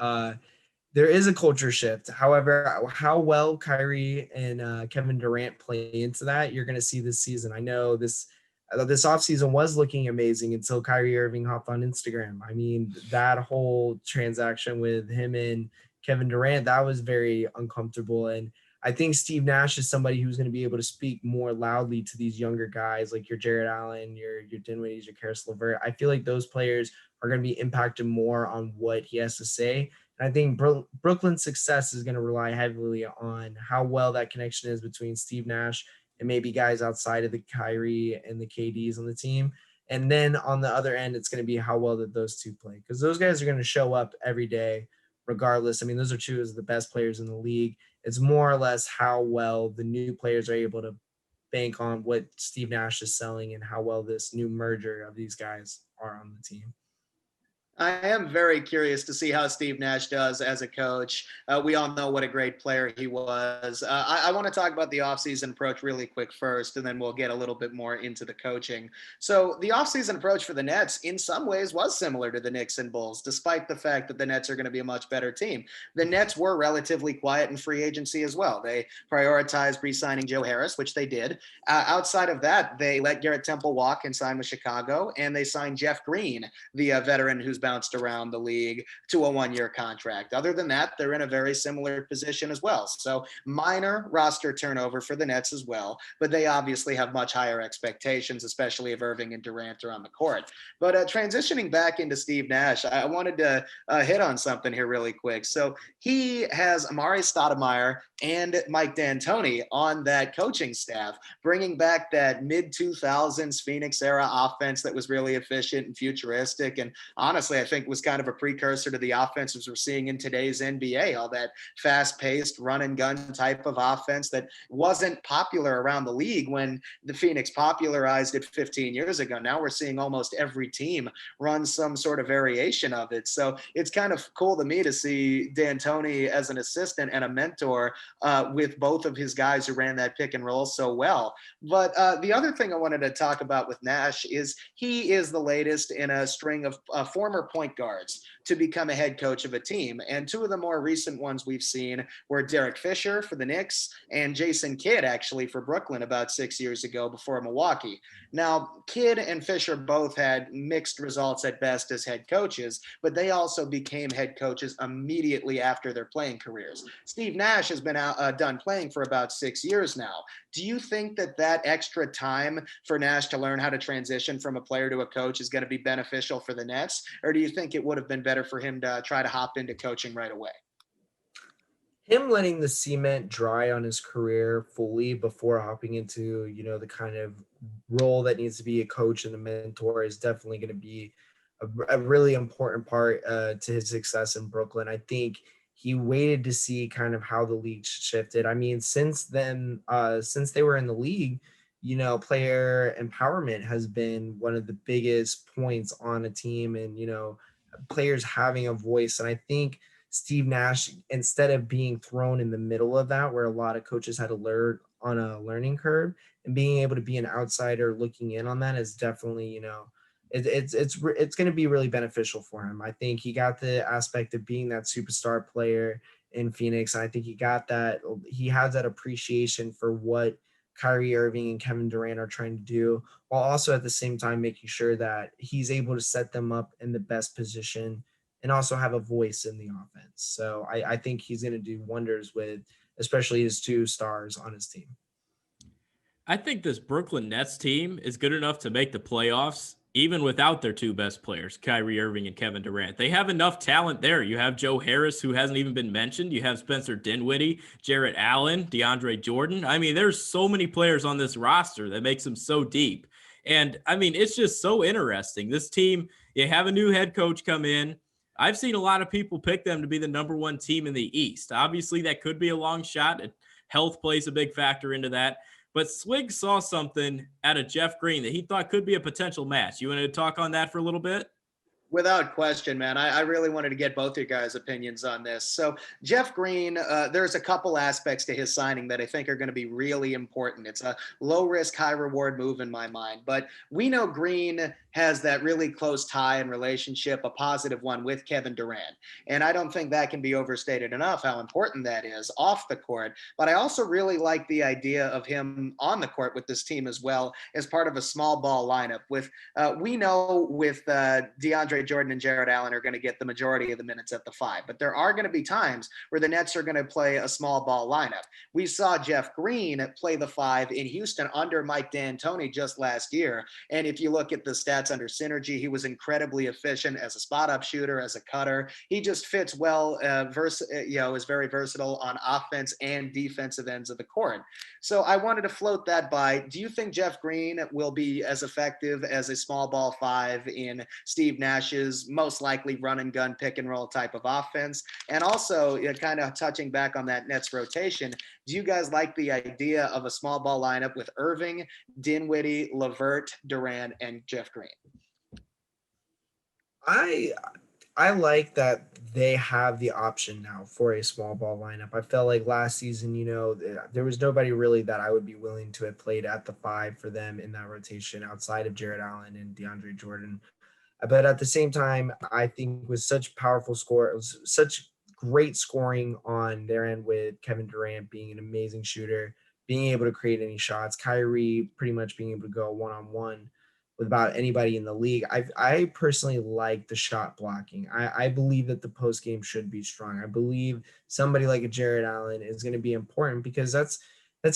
there is a culture shift. However, how well Kyrie and Kevin Durant play into that, you're going to see this season. I know this offseason was looking amazing until Kyrie Irving hopped on Instagram. I mean, that whole transaction with him and Kevin Durant, that was very uncomfortable. And I think Steve Nash is somebody who's going to be able to speak more loudly to these younger guys like your Jared Allen, your Dinwiddie's, your Karis LeVert. I feel like those players are going to be impacted more on what he has to say. And I think Brooklyn's success is going to rely heavily on how well that connection is between Steve Nash and maybe guys outside of the Kyrie and the KDs on the team. And then on the other end, it's going to be how well that those two play, because those guys are going to show up every day regardless. I mean, those are two of the best players in the league. It's more or less how well the new players are able to bank on what Steve Nash is selling and how well this new merger of these guys are on the team. I am very curious to see how Steve Nash does as a coach. We all know what a great player he was. I want to talk about the offseason approach really quick first, and then we'll get a little bit more into the coaching. So the offseason approach for the Nets in some ways was similar to the Knicks and Bulls, despite the fact that the Nets are going to be a much better team. The Nets were relatively quiet in free agency as well. They prioritized re-signing Joe Harris, which they did. Outside of that, they let Garrett Temple walk and sign with Chicago, and they signed Jeff Green, the veteran who's bounced around the league, to a one-year contract. Other than that, they're in a very similar position as well. So minor roster turnover for the Nets as well, but they obviously have much higher expectations, especially if Irving and Durant are on the court. But transitioning back into Steve Nash, I wanted to hit on something here really quick. So he has Amari Stoudemire and Mike D'Antoni on that coaching staff, bringing back that mid-2000s Phoenix era offense that was really efficient and futuristic, and honestly, I think was kind of a precursor to the offenses we're seeing in today's NBA, all that fast-paced run and gun type of offense that wasn't popular around the league when the Phoenix popularized it 15 years ago. Now we're seeing almost every team run some sort of variation of it. So it's kind of cool to me to see D'Antoni as an assistant and a mentor with both of his guys who ran that pick and roll so well. But the other thing I wanted to talk about with Nash is he is the latest in a string of former point guards to become a head coach of a team. And two of the more recent ones we've seen were Derek Fisher for the Knicks and Jason Kidd, actually, for Brooklyn about 6 years ago before Milwaukee. Now, Kidd and Fisher both had mixed results at best as head coaches, but they also became head coaches immediately after their playing careers. Steve Nash has been done playing for about 6 years now. Do you think that that extra time for Nash to learn how to transition from a player to a coach is going to be beneficial for the Nets? Or do you think it would have been better for him to try to hop into coaching right away? Him letting the cement dry on his career fully before hopping into, the kind of role that needs to be a coach and a mentor is definitely going to be a really important part to his success in Brooklyn. I think he waited to see kind of how the league shifted. I mean, since then, since they were in the league, player empowerment has been one of the biggest points on a team, and, players having a voice. And I think Steve Nash, instead of being thrown in the middle of that, where a lot of coaches had to learn on a learning curve, and being able to be an outsider looking in on that is definitely, it's going to be really beneficial for him. I think he got the aspect of being that superstar player in Phoenix. And I think he has that appreciation for what Kyrie Irving and Kevin Durant are trying to do, while also at the same time making sure that he's able to set them up in the best position and also have a voice in the offense. So I think he's going to do wonders with especially his two stars on his team. I think this Brooklyn Nets team is good enough to make the playoffs, even without their two best players, Kyrie Irving and Kevin Durant. They have enough talent there. You have Joe Harris, who hasn't even been mentioned. You have Spencer Dinwiddie, Jarrett Allen, DeAndre Jordan. I mean, there's so many players on this roster that makes them so deep. And I mean, it's just so interesting. This team, you have a new head coach come in. I've seen a lot of people pick them to be the number one team in the East. Obviously, that could be a long shot. Health plays a big factor into that. But Swig saw something out of Jeff Green that he thought could be a potential match. You want to talk on that for a little bit? Without question, man. I really wanted to get both your guys' opinions on this. So Jeff Green, there's a couple aspects to his signing that I think are going to be really important. It's a low risk, high reward move in my mind. But we know Green has that really close tie and relationship, a positive one, with Kevin Durant. And I don't think that can be overstated enough how important that is off the court. But I also really like the idea of him on the court with this team as well as part of a small ball lineup. We know with DeAndre Jordan and Jarrett Allen are going to get the majority of the minutes at the five, but there are going to be times where the Nets are going to play a small ball lineup. We saw Jeff Green play the five in Houston under Mike D'Antoni just last year. And if you look at the stats under synergy, he was incredibly efficient as a spot up shooter, as a cutter. He just fits well, is very versatile on offense and defensive ends of the court. So I wanted to float that by. Do you think Jeff Green will be as effective as a small ball five in Steve Nash Nash's most likely run and gun pick and roll type of offense? And also, kind of touching back on that Nets rotation, do you guys like the idea of a small ball lineup with Irving, Dinwiddie, LeVert, Durant, and Jeff Green? I I like that they have the option now for a small ball lineup. I felt like last season, there was nobody really that I would be willing to have played at the five for them in that rotation outside of Jared Allen and DeAndre Jordan. But at the same time, I think with such powerful score, it was such great scoring on their end with Kevin Durant being an amazing shooter, being able to create any shots, Kyrie pretty much being able to go one on one with about anybody in the league. I personally like the shot blocking. I believe that the post game should be strong. I believe somebody like a Jared Allen is going to be important because that's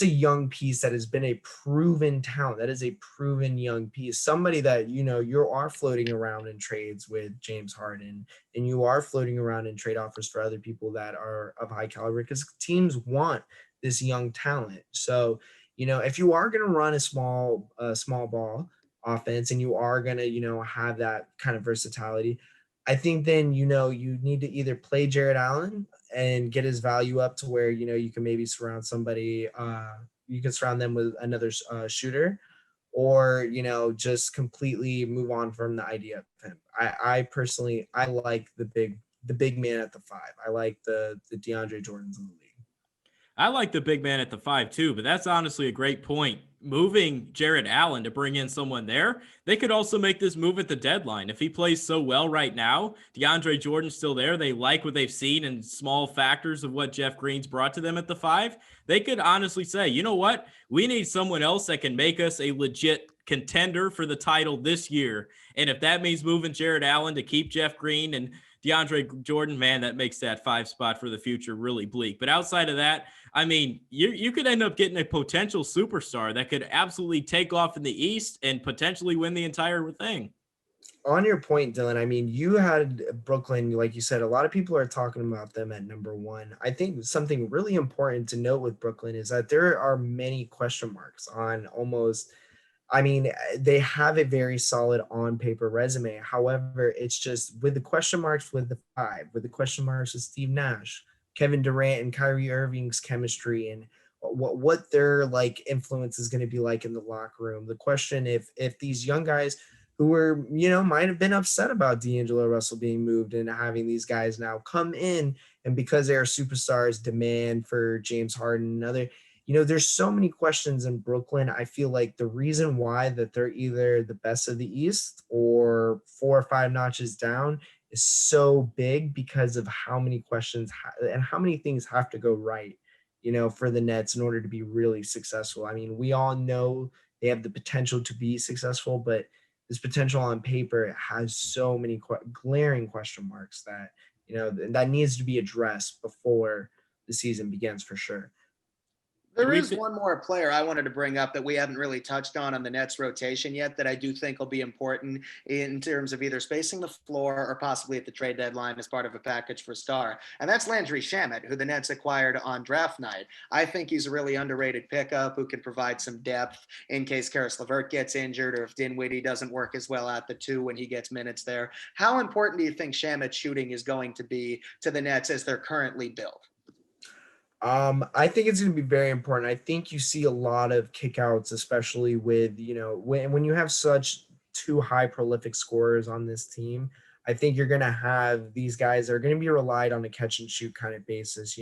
a young piece that has been a proven talent. That is a proven young piece. Somebody that, you are floating around in trades with James Harden, and you are floating around in trade offers for other people that are of high caliber because teams want this young talent. So, if you are going to run a small ball offense and you are going to, have that kind of versatility, I think then, you need to either play Jared Allen and get his value up to where, you can maybe surround somebody, you can surround them with another shooter, or, just completely move on from the idea of him. I personally, I like the big man at the five. I like the DeAndre Jordans in the league. I like the big man at the five too, but that's honestly a great point. Moving Jared Allen to bring in someone there, they could also make this move at the deadline. If he plays so well right now, DeAndre Jordan's still there. They like what they've seen in small factors of what Jeff Green's brought to them at the five. They could honestly say, you know what? We need someone else that can make us a legit contender for the title this year. And if that means moving Jared Allen to keep Jeff Green and DeAndre Jordan, man, that makes that five spot for the future really bleak. But outside of that, I mean, you could end up getting a potential superstar that could absolutely take off in the East and potentially win the entire thing. On your point, Dylan, I mean, you had Brooklyn, like you said, a lot of people are talking about them at number one. I think something really important to note with Brooklyn is that there are many question marks on almost, I mean, they have a very solid on paper resume. However, it's just with the question marks with the five, with the question marks with Steve Nash, Kevin Durant, and Kyrie Irving's chemistry, and what their like influence is going to be like in the locker room. The question if these young guys who were, might have been upset about D'Angelo Russell being moved and having these guys now come in, and because they are superstars, demand for James Harden and other, there's so many questions in Brooklyn. I feel like the reason why that they're either the best of the East or 4 or 5 notches down is so big because of how many questions and how many things have to go right, for the Nets in order to be really successful. I mean, we all know they have the potential to be successful, but this potential on paper has so many glaring question marks that, that needs to be addressed before the season begins for sure. There is one more player I wanted to bring up that we haven't really touched on the Nets rotation yet that I do think will be important in terms of either spacing the floor or possibly at the trade deadline as part of a package for Star. And that's Landry Shamet, who the Nets acquired on draft night. I think he's a really underrated pickup who can provide some depth in case Karis LeVert gets injured or if Dinwiddie doesn't work as well at the two when he gets minutes there. How important do you think Shamet's shooting is going to be to the Nets as they're currently built? I think it's going to be very important. I think you see a lot of kickouts, especially with, when you have such two high prolific scorers on this team. I think you're going to have these guys that are going to be relied on a catch and shoot kind of basis.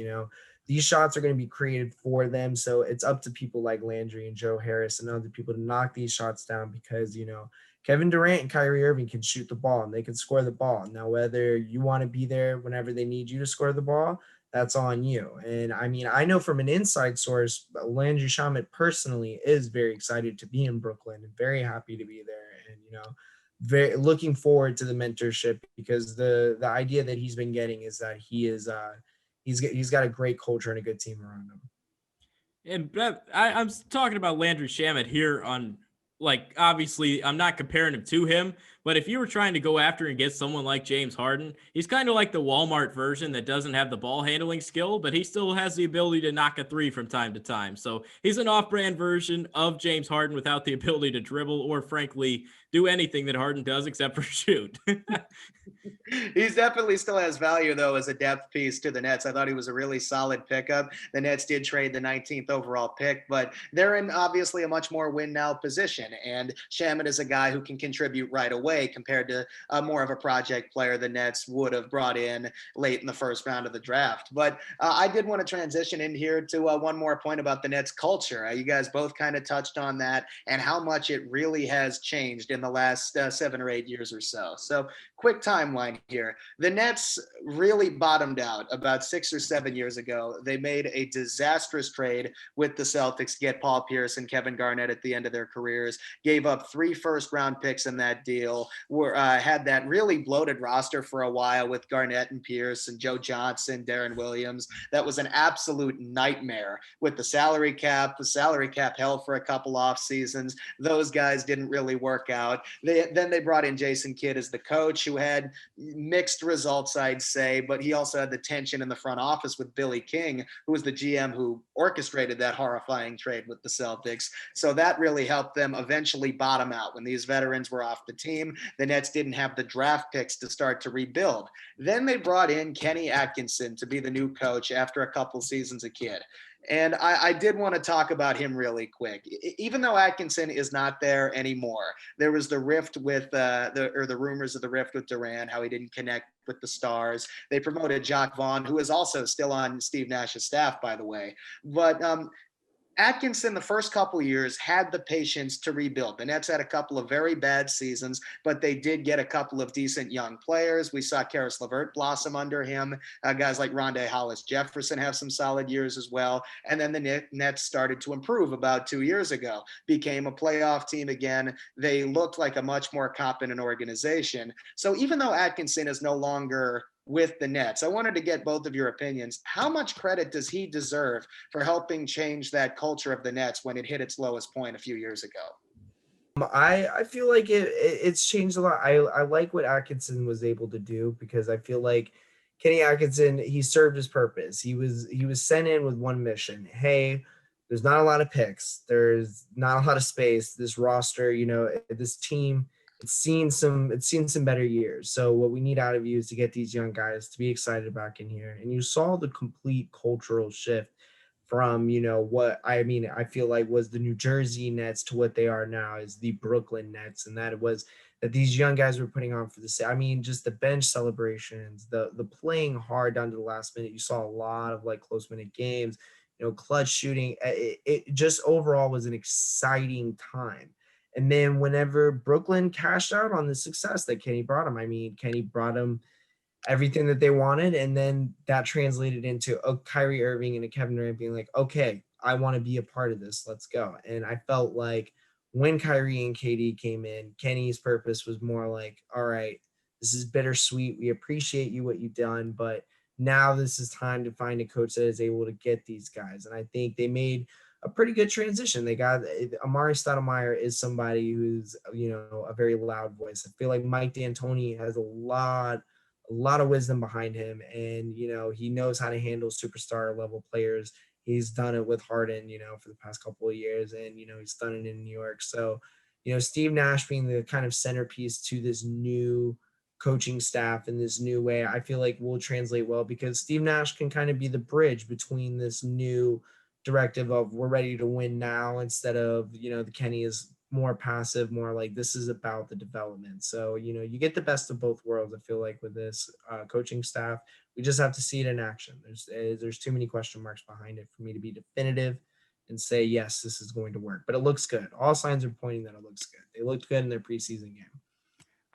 These shots are going to be created for them. So it's up to people like Landry and Joe Harris and other people to knock these shots down because, Kevin Durant and Kyrie Irving can shoot the ball and they can score the ball. Now, whether you want to be there whenever they need you to score the ball, that's on you. And I mean, I know from an inside source, Landry Shamet personally is very excited to be in Brooklyn and very happy to be there. And, very looking forward to the mentorship because the idea that he's been getting is that he's got a great culture and a good team around him. And I'm talking about Landry Shamet here on like, obviously I'm not comparing him to him, but if you were trying to go after and get someone like James Harden, he's kind of like the Walmart version that doesn't have the ball handling skill, but he still has the ability to knock a three from time to time. So he's an off-brand version of James Harden without the ability to dribble or frankly do anything that Harden does except for shoot. He's definitely still has value though as a depth piece to the Nets. I thought he was a really solid pickup. The Nets did trade the 19th overall pick, but they're in obviously a much more win now position. And Shaman is a guy who can contribute right away compared to more of a project player the Nets would have brought in late in the first round of the draft. But I did want to transition in here to one more point about the Nets culture. You guys both kind of touched on that and how much it really has changed in the last 7 or 8 years or so. So quick timeline here. The Nets really bottomed out about 6 or 7 years ago. They made a disastrous trade with the Celtics to get Paul Pierce and Kevin Garnett at the end of their careers, gave up 3 first-round picks in that deal, had that really bloated roster for a while with Garnett and Pierce and Joe Johnson, Darren Williams. That was an absolute nightmare with the salary cap. The salary cap held for a couple off seasons. Those guys didn't really work out. Then they brought in Jason Kidd as the coach, who had mixed results, I'd say, but he also had the tension in the front office with Billy King, who was the GM who orchestrated that horrifying trade with the Celtics. So that really helped them eventually bottom out. When these veterans were off the team, the Nets didn't have the draft picks to start to rebuild. Then they brought in Kenny Atkinson to be the new coach after a couple seasons of Kidd. And I did want to talk about him really quick. Even though Atkinson is not there anymore, there was the rift with the rumors of the rift with Durant, how he didn't connect with the stars. They promoted Jacques Vaughn, who is also still on Steve Nash's staff, by the way. But Atkinson, the first couple of years, had the patience to rebuild. The Nets had a couple of very bad seasons, but they did get a couple of decent young players. We saw Karis LeVert blossom under him. Guys like Rondé Hollis-Jefferson have some solid years as well. And then the Nets started to improve about 2 years ago, became a playoff team again. They looked like a much more competent organization. So even though Atkinson is no longer with the Nets, I wanted to get both of your opinions. How much credit does he deserve for helping change that culture of the Nets when it hit its lowest point a few years ago? I feel like it's changed a lot. I like what Atkinson was able to do because I feel like Kenny Atkinson, he served his purpose. He was sent in with one mission. Hey, there's not a lot of picks. There's not a lot of space. This roster, this team, it's seen some better years. So what we need out of you is to get these young guys to be excited back in here. And you saw the complete cultural shift from, I feel like was the New Jersey Nets to what they are now is the Brooklyn Nets. And that was that these young guys were putting on for just the bench celebrations, the playing hard down to the last minute. You saw a lot of like close minute games, clutch shooting. It just overall was an exciting time. And then whenever Brooklyn cashed out on the success that Kenny brought him, Kenny brought him everything that they wanted. And then that translated into Kyrie Irving and a Kevin Durant being like, okay, I want to be a part of this. Let's go. And I felt like when Kyrie and KD came in, Kenny's purpose was more like, all right, this is bittersweet. We appreciate you, what you've done, but now this is time to find a coach that is able to get these guys. And I think they made a pretty good transition. They got Amari Stoudemire is somebody who's, a very loud voice. I feel like Mike D'Antoni has a lot of wisdom behind him, and he knows how to handle superstar level players. He's done it with Harden, for the past couple of years, and he's done it in New York. So, Steve Nash being the kind of centerpiece to this new coaching staff in this new way, I feel like will translate well because Steve Nash can kind of be the bridge between this new directive of we're ready to win now instead of the Kenny is more passive, more like this is about the development. So you get the best of both worlds. I feel like with this coaching staff, we just have to see it in action. There's too many question marks behind it for me to be definitive and say yes, this is going to work. But it looks good. All signs are pointing that it looks good. They looked good in their preseason game.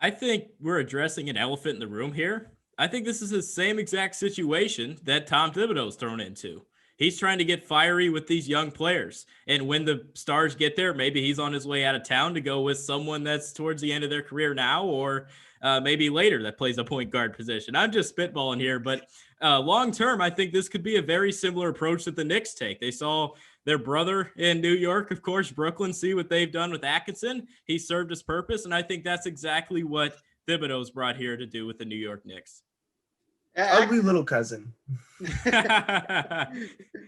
I think we're addressing an elephant in the room here. I think this is the same exact situation that Tom Thibodeau's thrown into. He's trying to get fiery with these young players. And when the stars get there, maybe he's on his way out of town to go with someone that's towards the end of their career now, or maybe later that plays a point guard position. I'm just spitballing here, but long term, I think this could be a very similar approach that the Knicks take. They saw their brother in New York, of course, Brooklyn, see what they've done with Atkinson. He served his purpose, and I think that's exactly what Thibodeau's brought here to do with the New York Knicks. Ugly little cousin.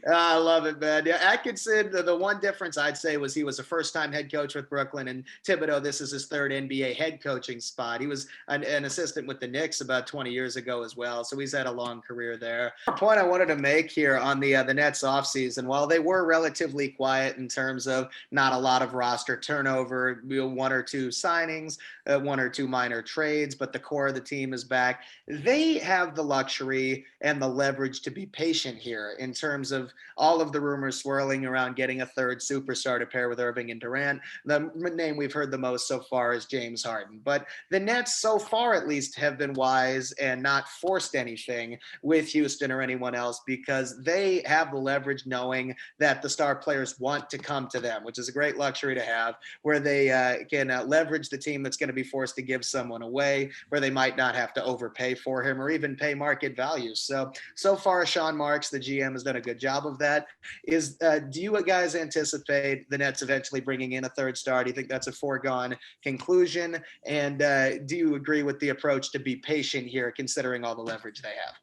I love it, man. Yeah, Atkinson, the one difference I'd say was he was a first-time head coach with Brooklyn, and Thibodeau, this is his third NBA head coaching spot. He was an assistant with the Knicks about 20 years ago as well, so he's had a long career there. A point I wanted to make here on the Nets offseason, while they were relatively quiet in terms of not a lot of roster turnover, one or two signings, one or two minor trades, but the core of the team is back. They have the luxury and the leverage to be patient here in terms of all of the rumors swirling around getting a third superstar to pair with Irving and Durant. The name we've heard the most so far is James Harden. But the Nets, so far at least, have been wise and not forced anything with Houston or anyone else because they have the leverage knowing that the star players want to come to them, which is a great luxury to have, where they can leverage the team that's going to be forced to give someone away, where they might not have to overpay for him or even pay market value. So far, Sean Marks, the GM, has done a good job of that. Do you guys anticipate the Nets eventually bringing in a third star? Do you think that's a foregone conclusion? And do you agree with the approach to be patient here, considering all the leverage they have?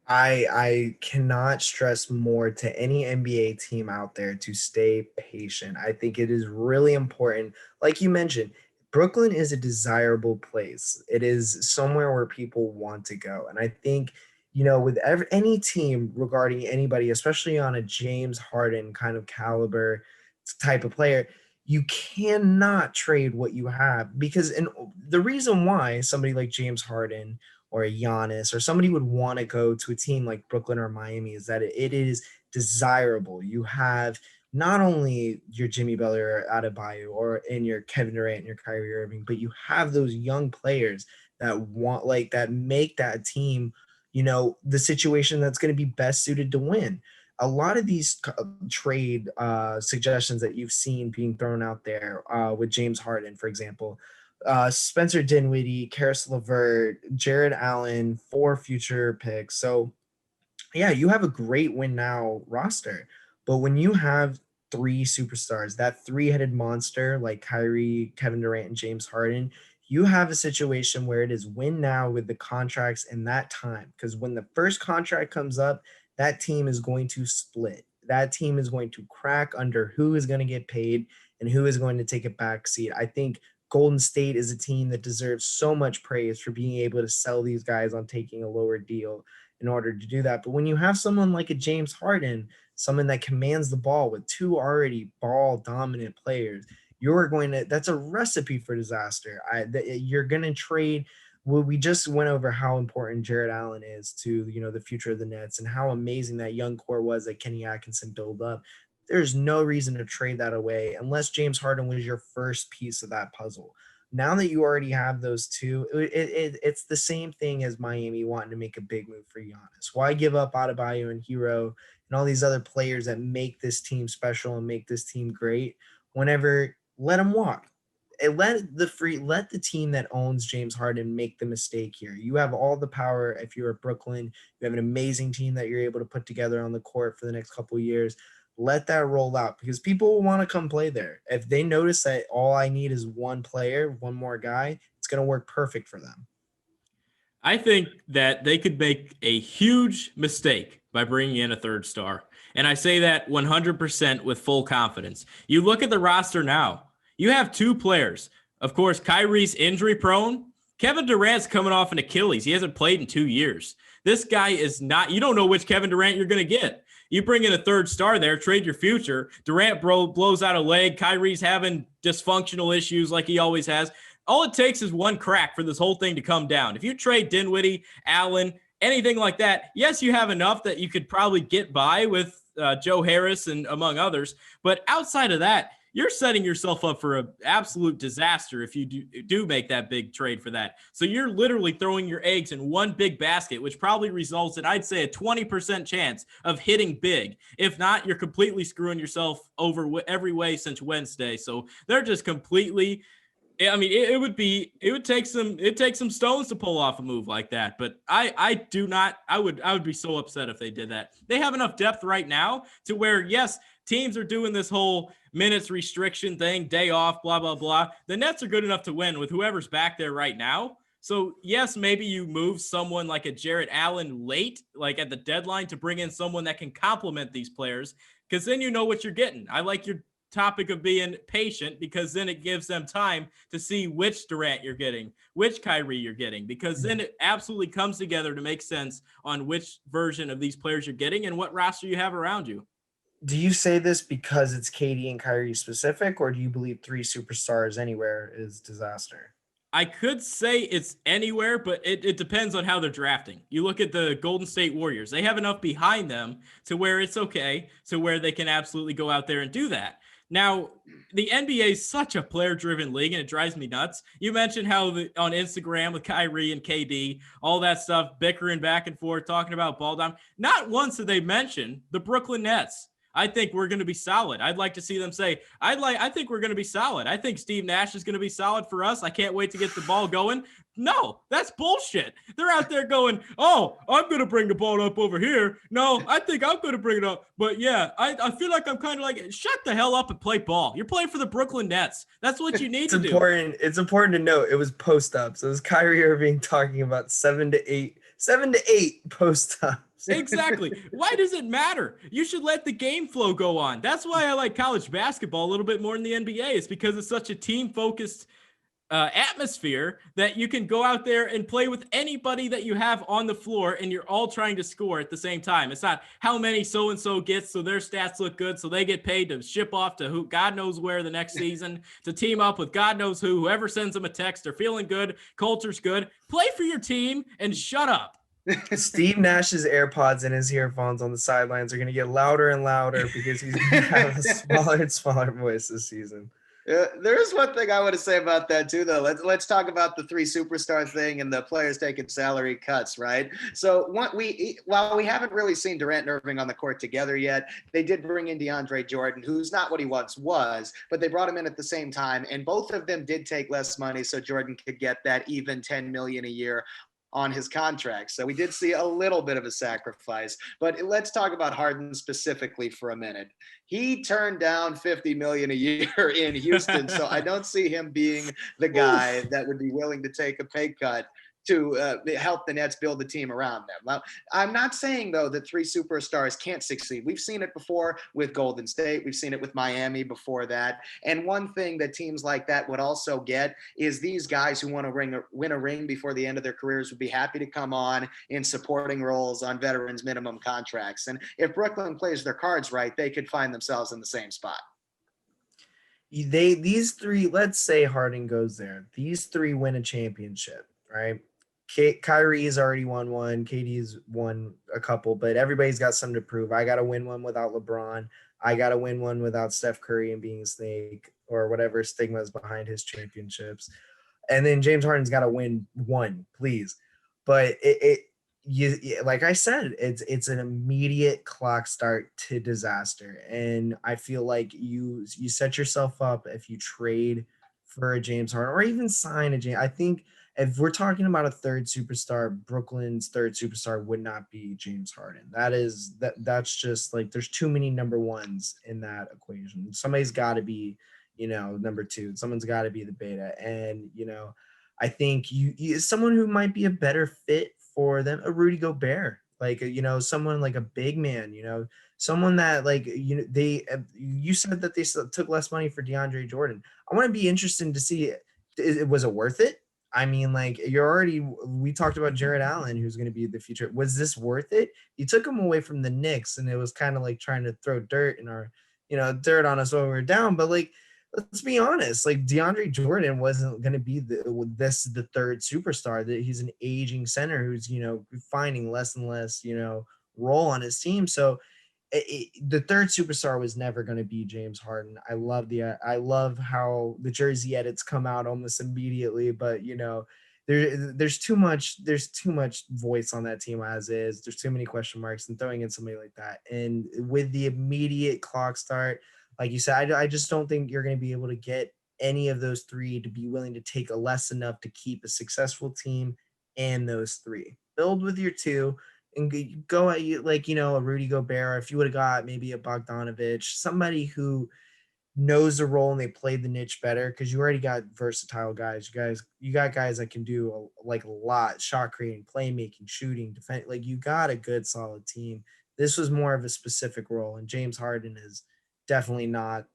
I cannot stress more to any NBA team out there to stay patient. I think it is really important. Like you mentioned, Brooklyn is a desirable place. It is somewhere where people want to go. And I think, with any team regarding anybody, especially on a James Harden kind of caliber type of player, you cannot trade what you have because the reason why somebody like James Harden or a Giannis or somebody would want to go to a team like Brooklyn or Miami is that it is desirable. You have not only your Jimmy Butler or Adebayo or in your Kevin Durant and your Kyrie Irving, but you have those young players that that make that team, the situation that's going to be best suited to win. A lot of these trade suggestions that you've seen being thrown out there with James Harden, for example, Spencer Dinwiddie, Karis LeVert, Jared Allen, 4 future picks. So, yeah, you have a great win now roster. But when you have 3 superstars, that 3-headed monster like Kyrie, Kevin Durant, and James Harden, you have a situation where it is win now with the contracts in that time. Because when the first contract comes up, that team is going to split. That team is going to crack under who is going to get paid and who is going to take a back seat. I think Golden State is a team that deserves so much praise for being able to sell these guys on taking a lower deal in order to do that. But when you have someone like a James Harden, someone that commands the ball with 2 already ball dominant players, that's a recipe for disaster. You're going to trade. Well, we just went over how important Jared Allen is to, the future of the Nets and how amazing that young core was that Kenny Atkinson built up. There's no reason to trade that away unless James Harden was your first piece of that puzzle. Now that you already have those two, it's the same thing as Miami wanting to make a big move for Giannis. Why give up Adebayo and Hero and all these other players that make this team special and make this team great whenever let them walk? Let the team that owns James Harden make the mistake here. You have all the power. If you're at Brooklyn, you have an amazing team that you're able to put together on the court for the next couple of years. Let that roll out because people will want to come play there. If they notice that all I need is one player, one more guy, it's going to work perfect for them. I think that they could make a huge mistake by bringing in a third star. And I say that 100% with full confidence. You look at the roster now. You have 2 players. Of course, Kyrie's injury prone. Kevin Durant's coming off an Achilles. He hasn't played in 2 years. This guy is not, you don't know which Kevin Durant you're going to get. You bring in a third star there, trade your future. Durant blows out a leg. Kyrie's having dysfunctional issues like he always has. All it takes is one crack for this whole thing to come down. If you trade Dinwiddie, Allen, anything like that, yes, you have enough that you could probably get by with Joe Harris and among others. But outside of that, you're setting yourself up for an absolute disaster if you do make that big trade for that. So you're literally throwing your eggs in one big basket, which probably results in, I'd say, a 20% chance of hitting big. If not, you're completely screwing yourself over every way since Wednesday. So they're just completely – I mean, it would take some stones to pull off a move like that. But I would be so upset if they did that. They have enough depth right now to where, yes, teams are doing this whole minutes restriction thing, day off, blah, blah, blah. The Nets are good enough to win with whoever's back there right now. So, yes, maybe you move someone like a Jarrett Allen late, like at the deadline, to bring in someone that can complement these players, because then you know what you're getting. I like your topic of being patient, because then it gives them time to see which Durant you're getting, which Kyrie you're getting, because then it absolutely comes together to make sense on which version of these players you're getting and what roster you have around you. Do you say this because it's KD and Kyrie specific, or do you believe three superstars anywhere is disaster? I could say it's anywhere, but it depends on how they're drafting. You look at the Golden State Warriors, they have enough behind them to where it's okay, to where they can absolutely go out there and do that. Now, the NBA is such a player-driven league, and it drives me nuts. You mentioned how on Instagram with Kyrie and KD, all that stuff, bickering back and forth, talking about ball down. Not once did they mention the Brooklyn Nets. I think we're going to be solid. I'd like to see them say, I think we're going to be solid. I think Steve Nash is going to be solid for us. I can't wait to get the ball going. No, that's bullshit. They're out there going, oh, I'm going to bring the ball up over here. No, I think I'm going to bring it up. But yeah, I feel like I'm kind of like, shut the hell up and play ball. You're playing for the Brooklyn Nets. That's what you need to do. It's important to note it was post-ups. It was Kyrie Irving talking about 7 to 8 post-ups. Exactly. Why does it matter? You should let the game flow go on. That's why I like college basketball a little bit more than the NBA. It's because it's such a team-focused atmosphere that you can go out there and play with anybody that you have on the floor, and you're all trying to score at the same time. It's not how many so-and-so gets so their stats look good so they get paid to ship off to who God knows where the next season, to team up with God knows whoever sends them a text. They're feeling good. Culture's good. Play for your team and shut up. Steve Nash's AirPods and his earphones on the sidelines are going to get louder and louder because he's going to have a smaller and smaller voice this season. There is one thing I want to say about that too, though. Let's talk about the three superstar thing and the players taking salary cuts, right? So while we haven't really seen Durant and Irving on the court together yet, they did bring in DeAndre Jordan, who's not what he once was, but they brought him in at the same time, and both of them did take less money, so Jordan could get that even $10 million a year on his contract. So we did see a little bit of a sacrifice, but let's talk about Harden specifically for a minute. He turned down $50 million a year in Houston. So I don't see him being the guy that would be willing to take a pay cut to help the Nets build the team around them. Well, I'm not saying, though, that three superstars can't succeed. We've seen it before with Golden State. We've seen it with Miami before that. And one thing that teams like that would also get is these guys who want to win a ring before the end of their careers would be happy to come on in supporting roles on veterans minimum contracts. And if Brooklyn plays their cards right, they could find themselves in the same spot. These three, let's say Harden goes there. These three win a championship, right? Kyrie's already won one. KD's won a couple, but everybody's got something to prove. I got to win one without LeBron. I got to win one without Steph Curry and being a snake or whatever stigma is behind his championships. And then James Harden's got to win one, please. But you like I said, it's an immediate clock start to disaster. And I feel like you set yourself up if you trade for a James Harden or even sign a James. I think if we're talking about a third superstar, Brooklyn's third superstar would not be James Harden. That's just like there's too many number ones in that equation. Somebody's got to be, number two. Someone's got to be the beta. And, I think you someone who might be a better fit for them, a Rudy Gobert, like, someone like a big man, someone that like, you said that they took less money for DeAndre Jordan. I want to be interested to see, was it worth it? I mean, like we talked about Jarrett Allen, who's going to be the future. Was this worth it? You took him away from the Knicks, and it was kind of like trying to throw dirt in our, dirt on us when we were down. But like, let's be honest, like DeAndre Jordan wasn't going to be the third superstar. That he's an aging center who's, finding less and less, role on his team. So the third superstar was never going to be James Harden. I love how the jersey edits come out almost immediately, but there's too much voice on that team as is. There's too many question marks, and throwing in somebody like that, and with the immediate clock start, like you said, I just don't think you're going to be able to get any of those three to be willing to take a less enough to keep a successful team and those three. Build with your two. and go at you like, a Rudy Gobert. If you would have got maybe a Bogdanovich, somebody who knows the role and they play the niche better, because you already got versatile guys. You got guys that can do like a lot: shot creating, playmaking, shooting, defense. Like, you got a good solid team. This was more of a specific role, and James Harden is definitely not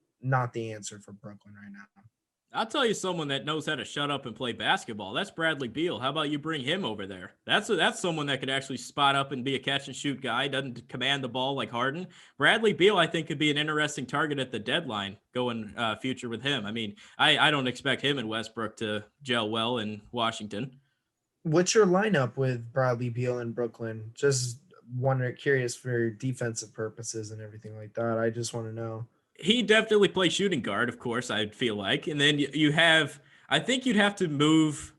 the answer for Brooklyn right now. I'll tell you someone that knows how to shut up and play basketball. That's Bradley Beal. How about you bring him over there? That's someone that could actually spot up and be a catch and shoot guy. Doesn't command the ball like Harden. Bradley Beal, I think, could be an interesting target at the deadline going future with him. I mean, I don't expect him and Westbrook to gel well in Washington. What's your lineup with Bradley Beal in Brooklyn? Just curious for defensive purposes and everything like that. I just want to know. He definitely plays shooting guard, of course, I feel like. And then you have, I think you'd have to move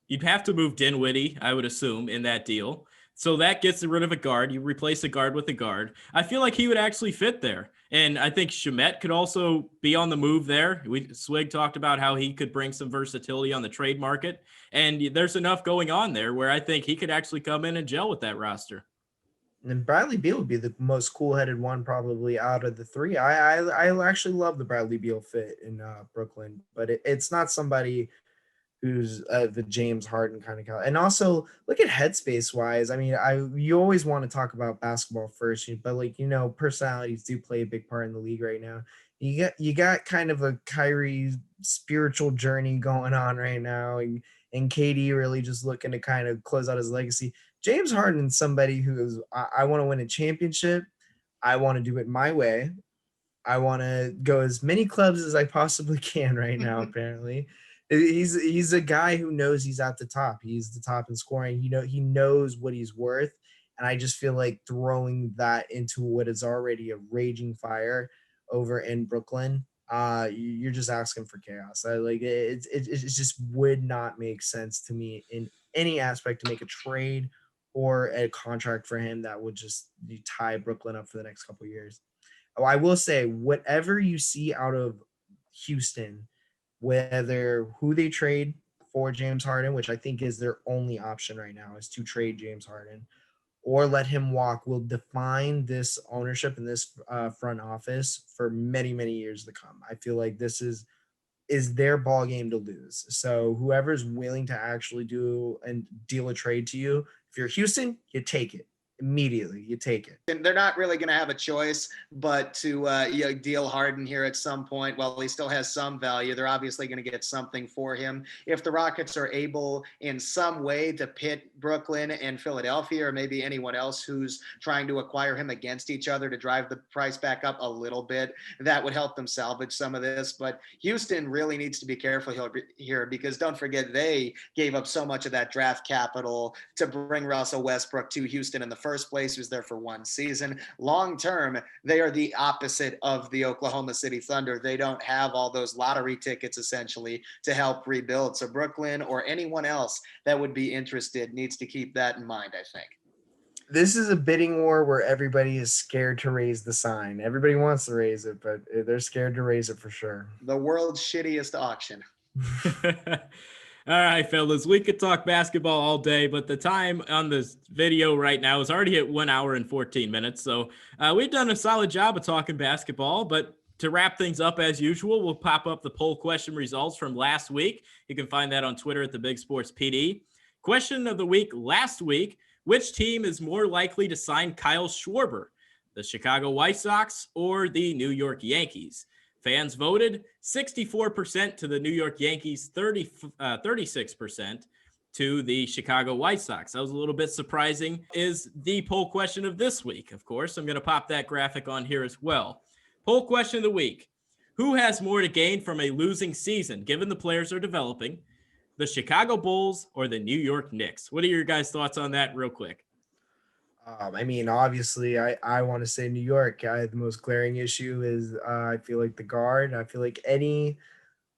Dinwiddie, I would assume, in that deal. So that gets rid of a guard. You replace a guard with a guard. I feel like he would actually fit there. And I think Shamet could also be on the move there. Swig talked about how he could bring some versatility on the trade market. And there's enough going on there where I think he could actually come in and gel with that roster. And Bradley Beal would be the most cool-headed one probably out of the three. I actually love the Bradley Beal fit in Brooklyn, but it's not somebody who's the James Harden kind of guy. And also look at headspace wise. I mean, you always want to talk about basketball first, but like, personalities do play a big part in the league right now. You got kind of a Kyrie spiritual journey going on right now, and KD really just looking to kind of close out his legacy. James Harden, somebody who is, I want to win a championship. I want to do it my way. I want to go as many clubs as I possibly can right now. Apparently, he's a guy who knows he's at the top. He's the top in scoring. He knows what he's worth, and I just feel like throwing that into what is already a raging fire over in Brooklyn. You're just asking for chaos. It just would not make sense to me in any aspect to make a trade or a contract for him that would just tie Brooklyn up for the next couple of years. Oh, I will say, whatever you see out of Houston, whether who they trade for James Harden, which I think is their only option right now, is to trade James Harden or let him walk, will define this ownership and this front office for many, many years to come. I feel like this is their ball game to lose. So whoever's willing to actually do and deal a trade to you, if you're Houston, you take it immediately. You take it. And they're not really going to have a choice but to deal Harden here at some point. While he still has some value, they're obviously going to get something for him. If the Rockets are able in some way to pit Brooklyn and Philadelphia, or maybe anyone else who's trying to acquire him against each other to drive the price back up a little bit, that would help them salvage some of this. But Houston really needs to be careful here, because don't forget, they gave up so much of that draft capital to bring Russell Westbrook to Houston in the first place. He was there for one season. Long term, they are the opposite of the Oklahoma City Thunder. They don't have all those lottery tickets essentially to help rebuild. So Brooklyn or anyone else that would be interested needs to keep that in mind, I think. This is a bidding war where everybody is scared to raise the sign. Everybody wants to raise it, but they're scared to raise it for sure. The world's shittiest auction. All right, fellas, we could talk basketball all day, but the time on this video right now is already at 1 hour and 14 minutes. So we've done a solid job of talking basketball, but to wrap things up as usual, we'll pop up the poll question results from last week. You can find that on Twitter at the Big Sports PD. Question of the week last week: which team is more likely to sign Kyle Schwarber, the Chicago White Sox or the New York Yankees? Fans voted 64% to the New York Yankees, 36% to the Chicago White Sox. That was a little bit surprising. Is the poll question of this week, of course. I'm going to pop that graphic on here as well. Poll question of the week: who has more to gain from a losing season, given the players are developing, the Chicago Bulls or the New York Knicks? What are your guys' thoughts on that real quick? I mean, obviously, I want to say New York. The most glaring issue is I feel like the guard. I feel like any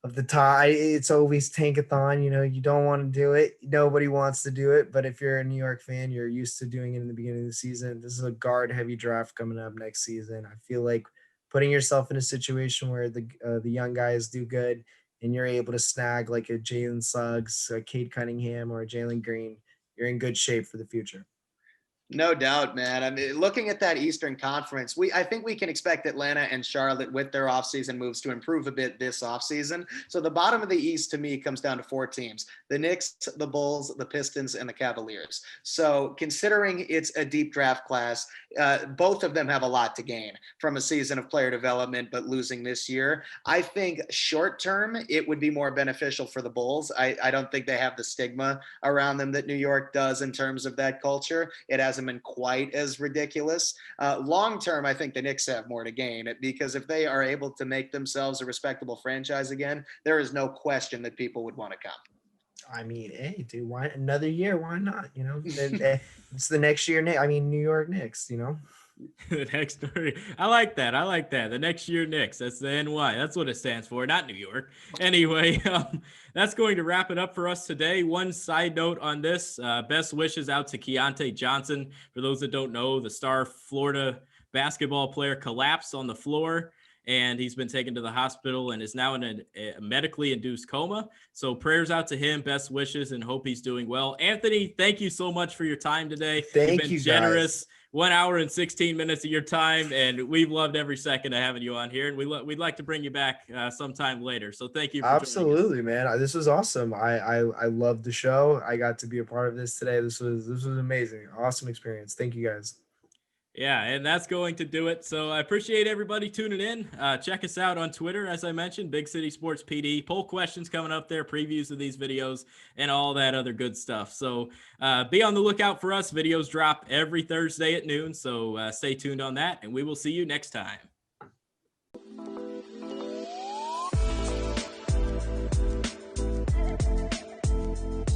of the tie, it's always tankathon. You don't want to do it. Nobody wants to do it. But if you're a New York fan, you're used to doing it in the beginning of the season. This is a guard-heavy draft coming up next season. I feel like putting yourself in a situation where the young guys do good and you're able to snag like a Jalen Suggs, a Cade Cunningham, or a Jalen Green, you're in good shape for the future. No doubt, man. I mean, looking at that Eastern Conference, I think we can expect Atlanta and Charlotte with their offseason moves to improve a bit this offseason. So the bottom of the East to me comes down to 4 teams: the Knicks, the Bulls, the Pistons, and the Cavaliers. So considering it's a deep draft class, both of them have a lot to gain from a season of player development, but losing this year. I think short term, it would be more beneficial for the Bulls. I don't think they have the stigma around them that New York does in terms of that culture. It hasn't been quite as ridiculous. Long term, I think the Knicks have more to gain, because if they are able to make themselves a respectable franchise again, there is no question that people would want to come. I mean, hey, dude, why another year? Why not? You know, it's the next year. I mean, New York Knicks. You know. The next story. I like that. I like that. The next year Knicks. That's the NY. That's what it stands for, not New York. Anyway, that's going to wrap it up for us today. One side note on this, best wishes out to Keontae Johnson. For those that don't know, the star Florida basketball player collapsed on the floor, and he's been taken to the hospital and is now in a medically induced coma. So prayers out to him, best wishes, and hope he's doing well. Anthony, thank you so much for your time today. Thank You've been you, generous. guys. 1 hour and 16 minutes of your time, and we've loved every second of having you on here, and we'd like to bring you back sometime later. So thank you for Absolutely, man. This was awesome. I love the show. I got to be a part of this today. This was amazing. Awesome experience. Thank you, guys. Yeah, and that's going to do it. So I appreciate everybody tuning in. Check us out on Twitter, as I mentioned, Big City Sports PD. Poll questions coming up there, previews of these videos, and all that other good stuff. So be on the lookout for us. Videos drop every Thursday at noon, so stay tuned on that, and we will see you next time.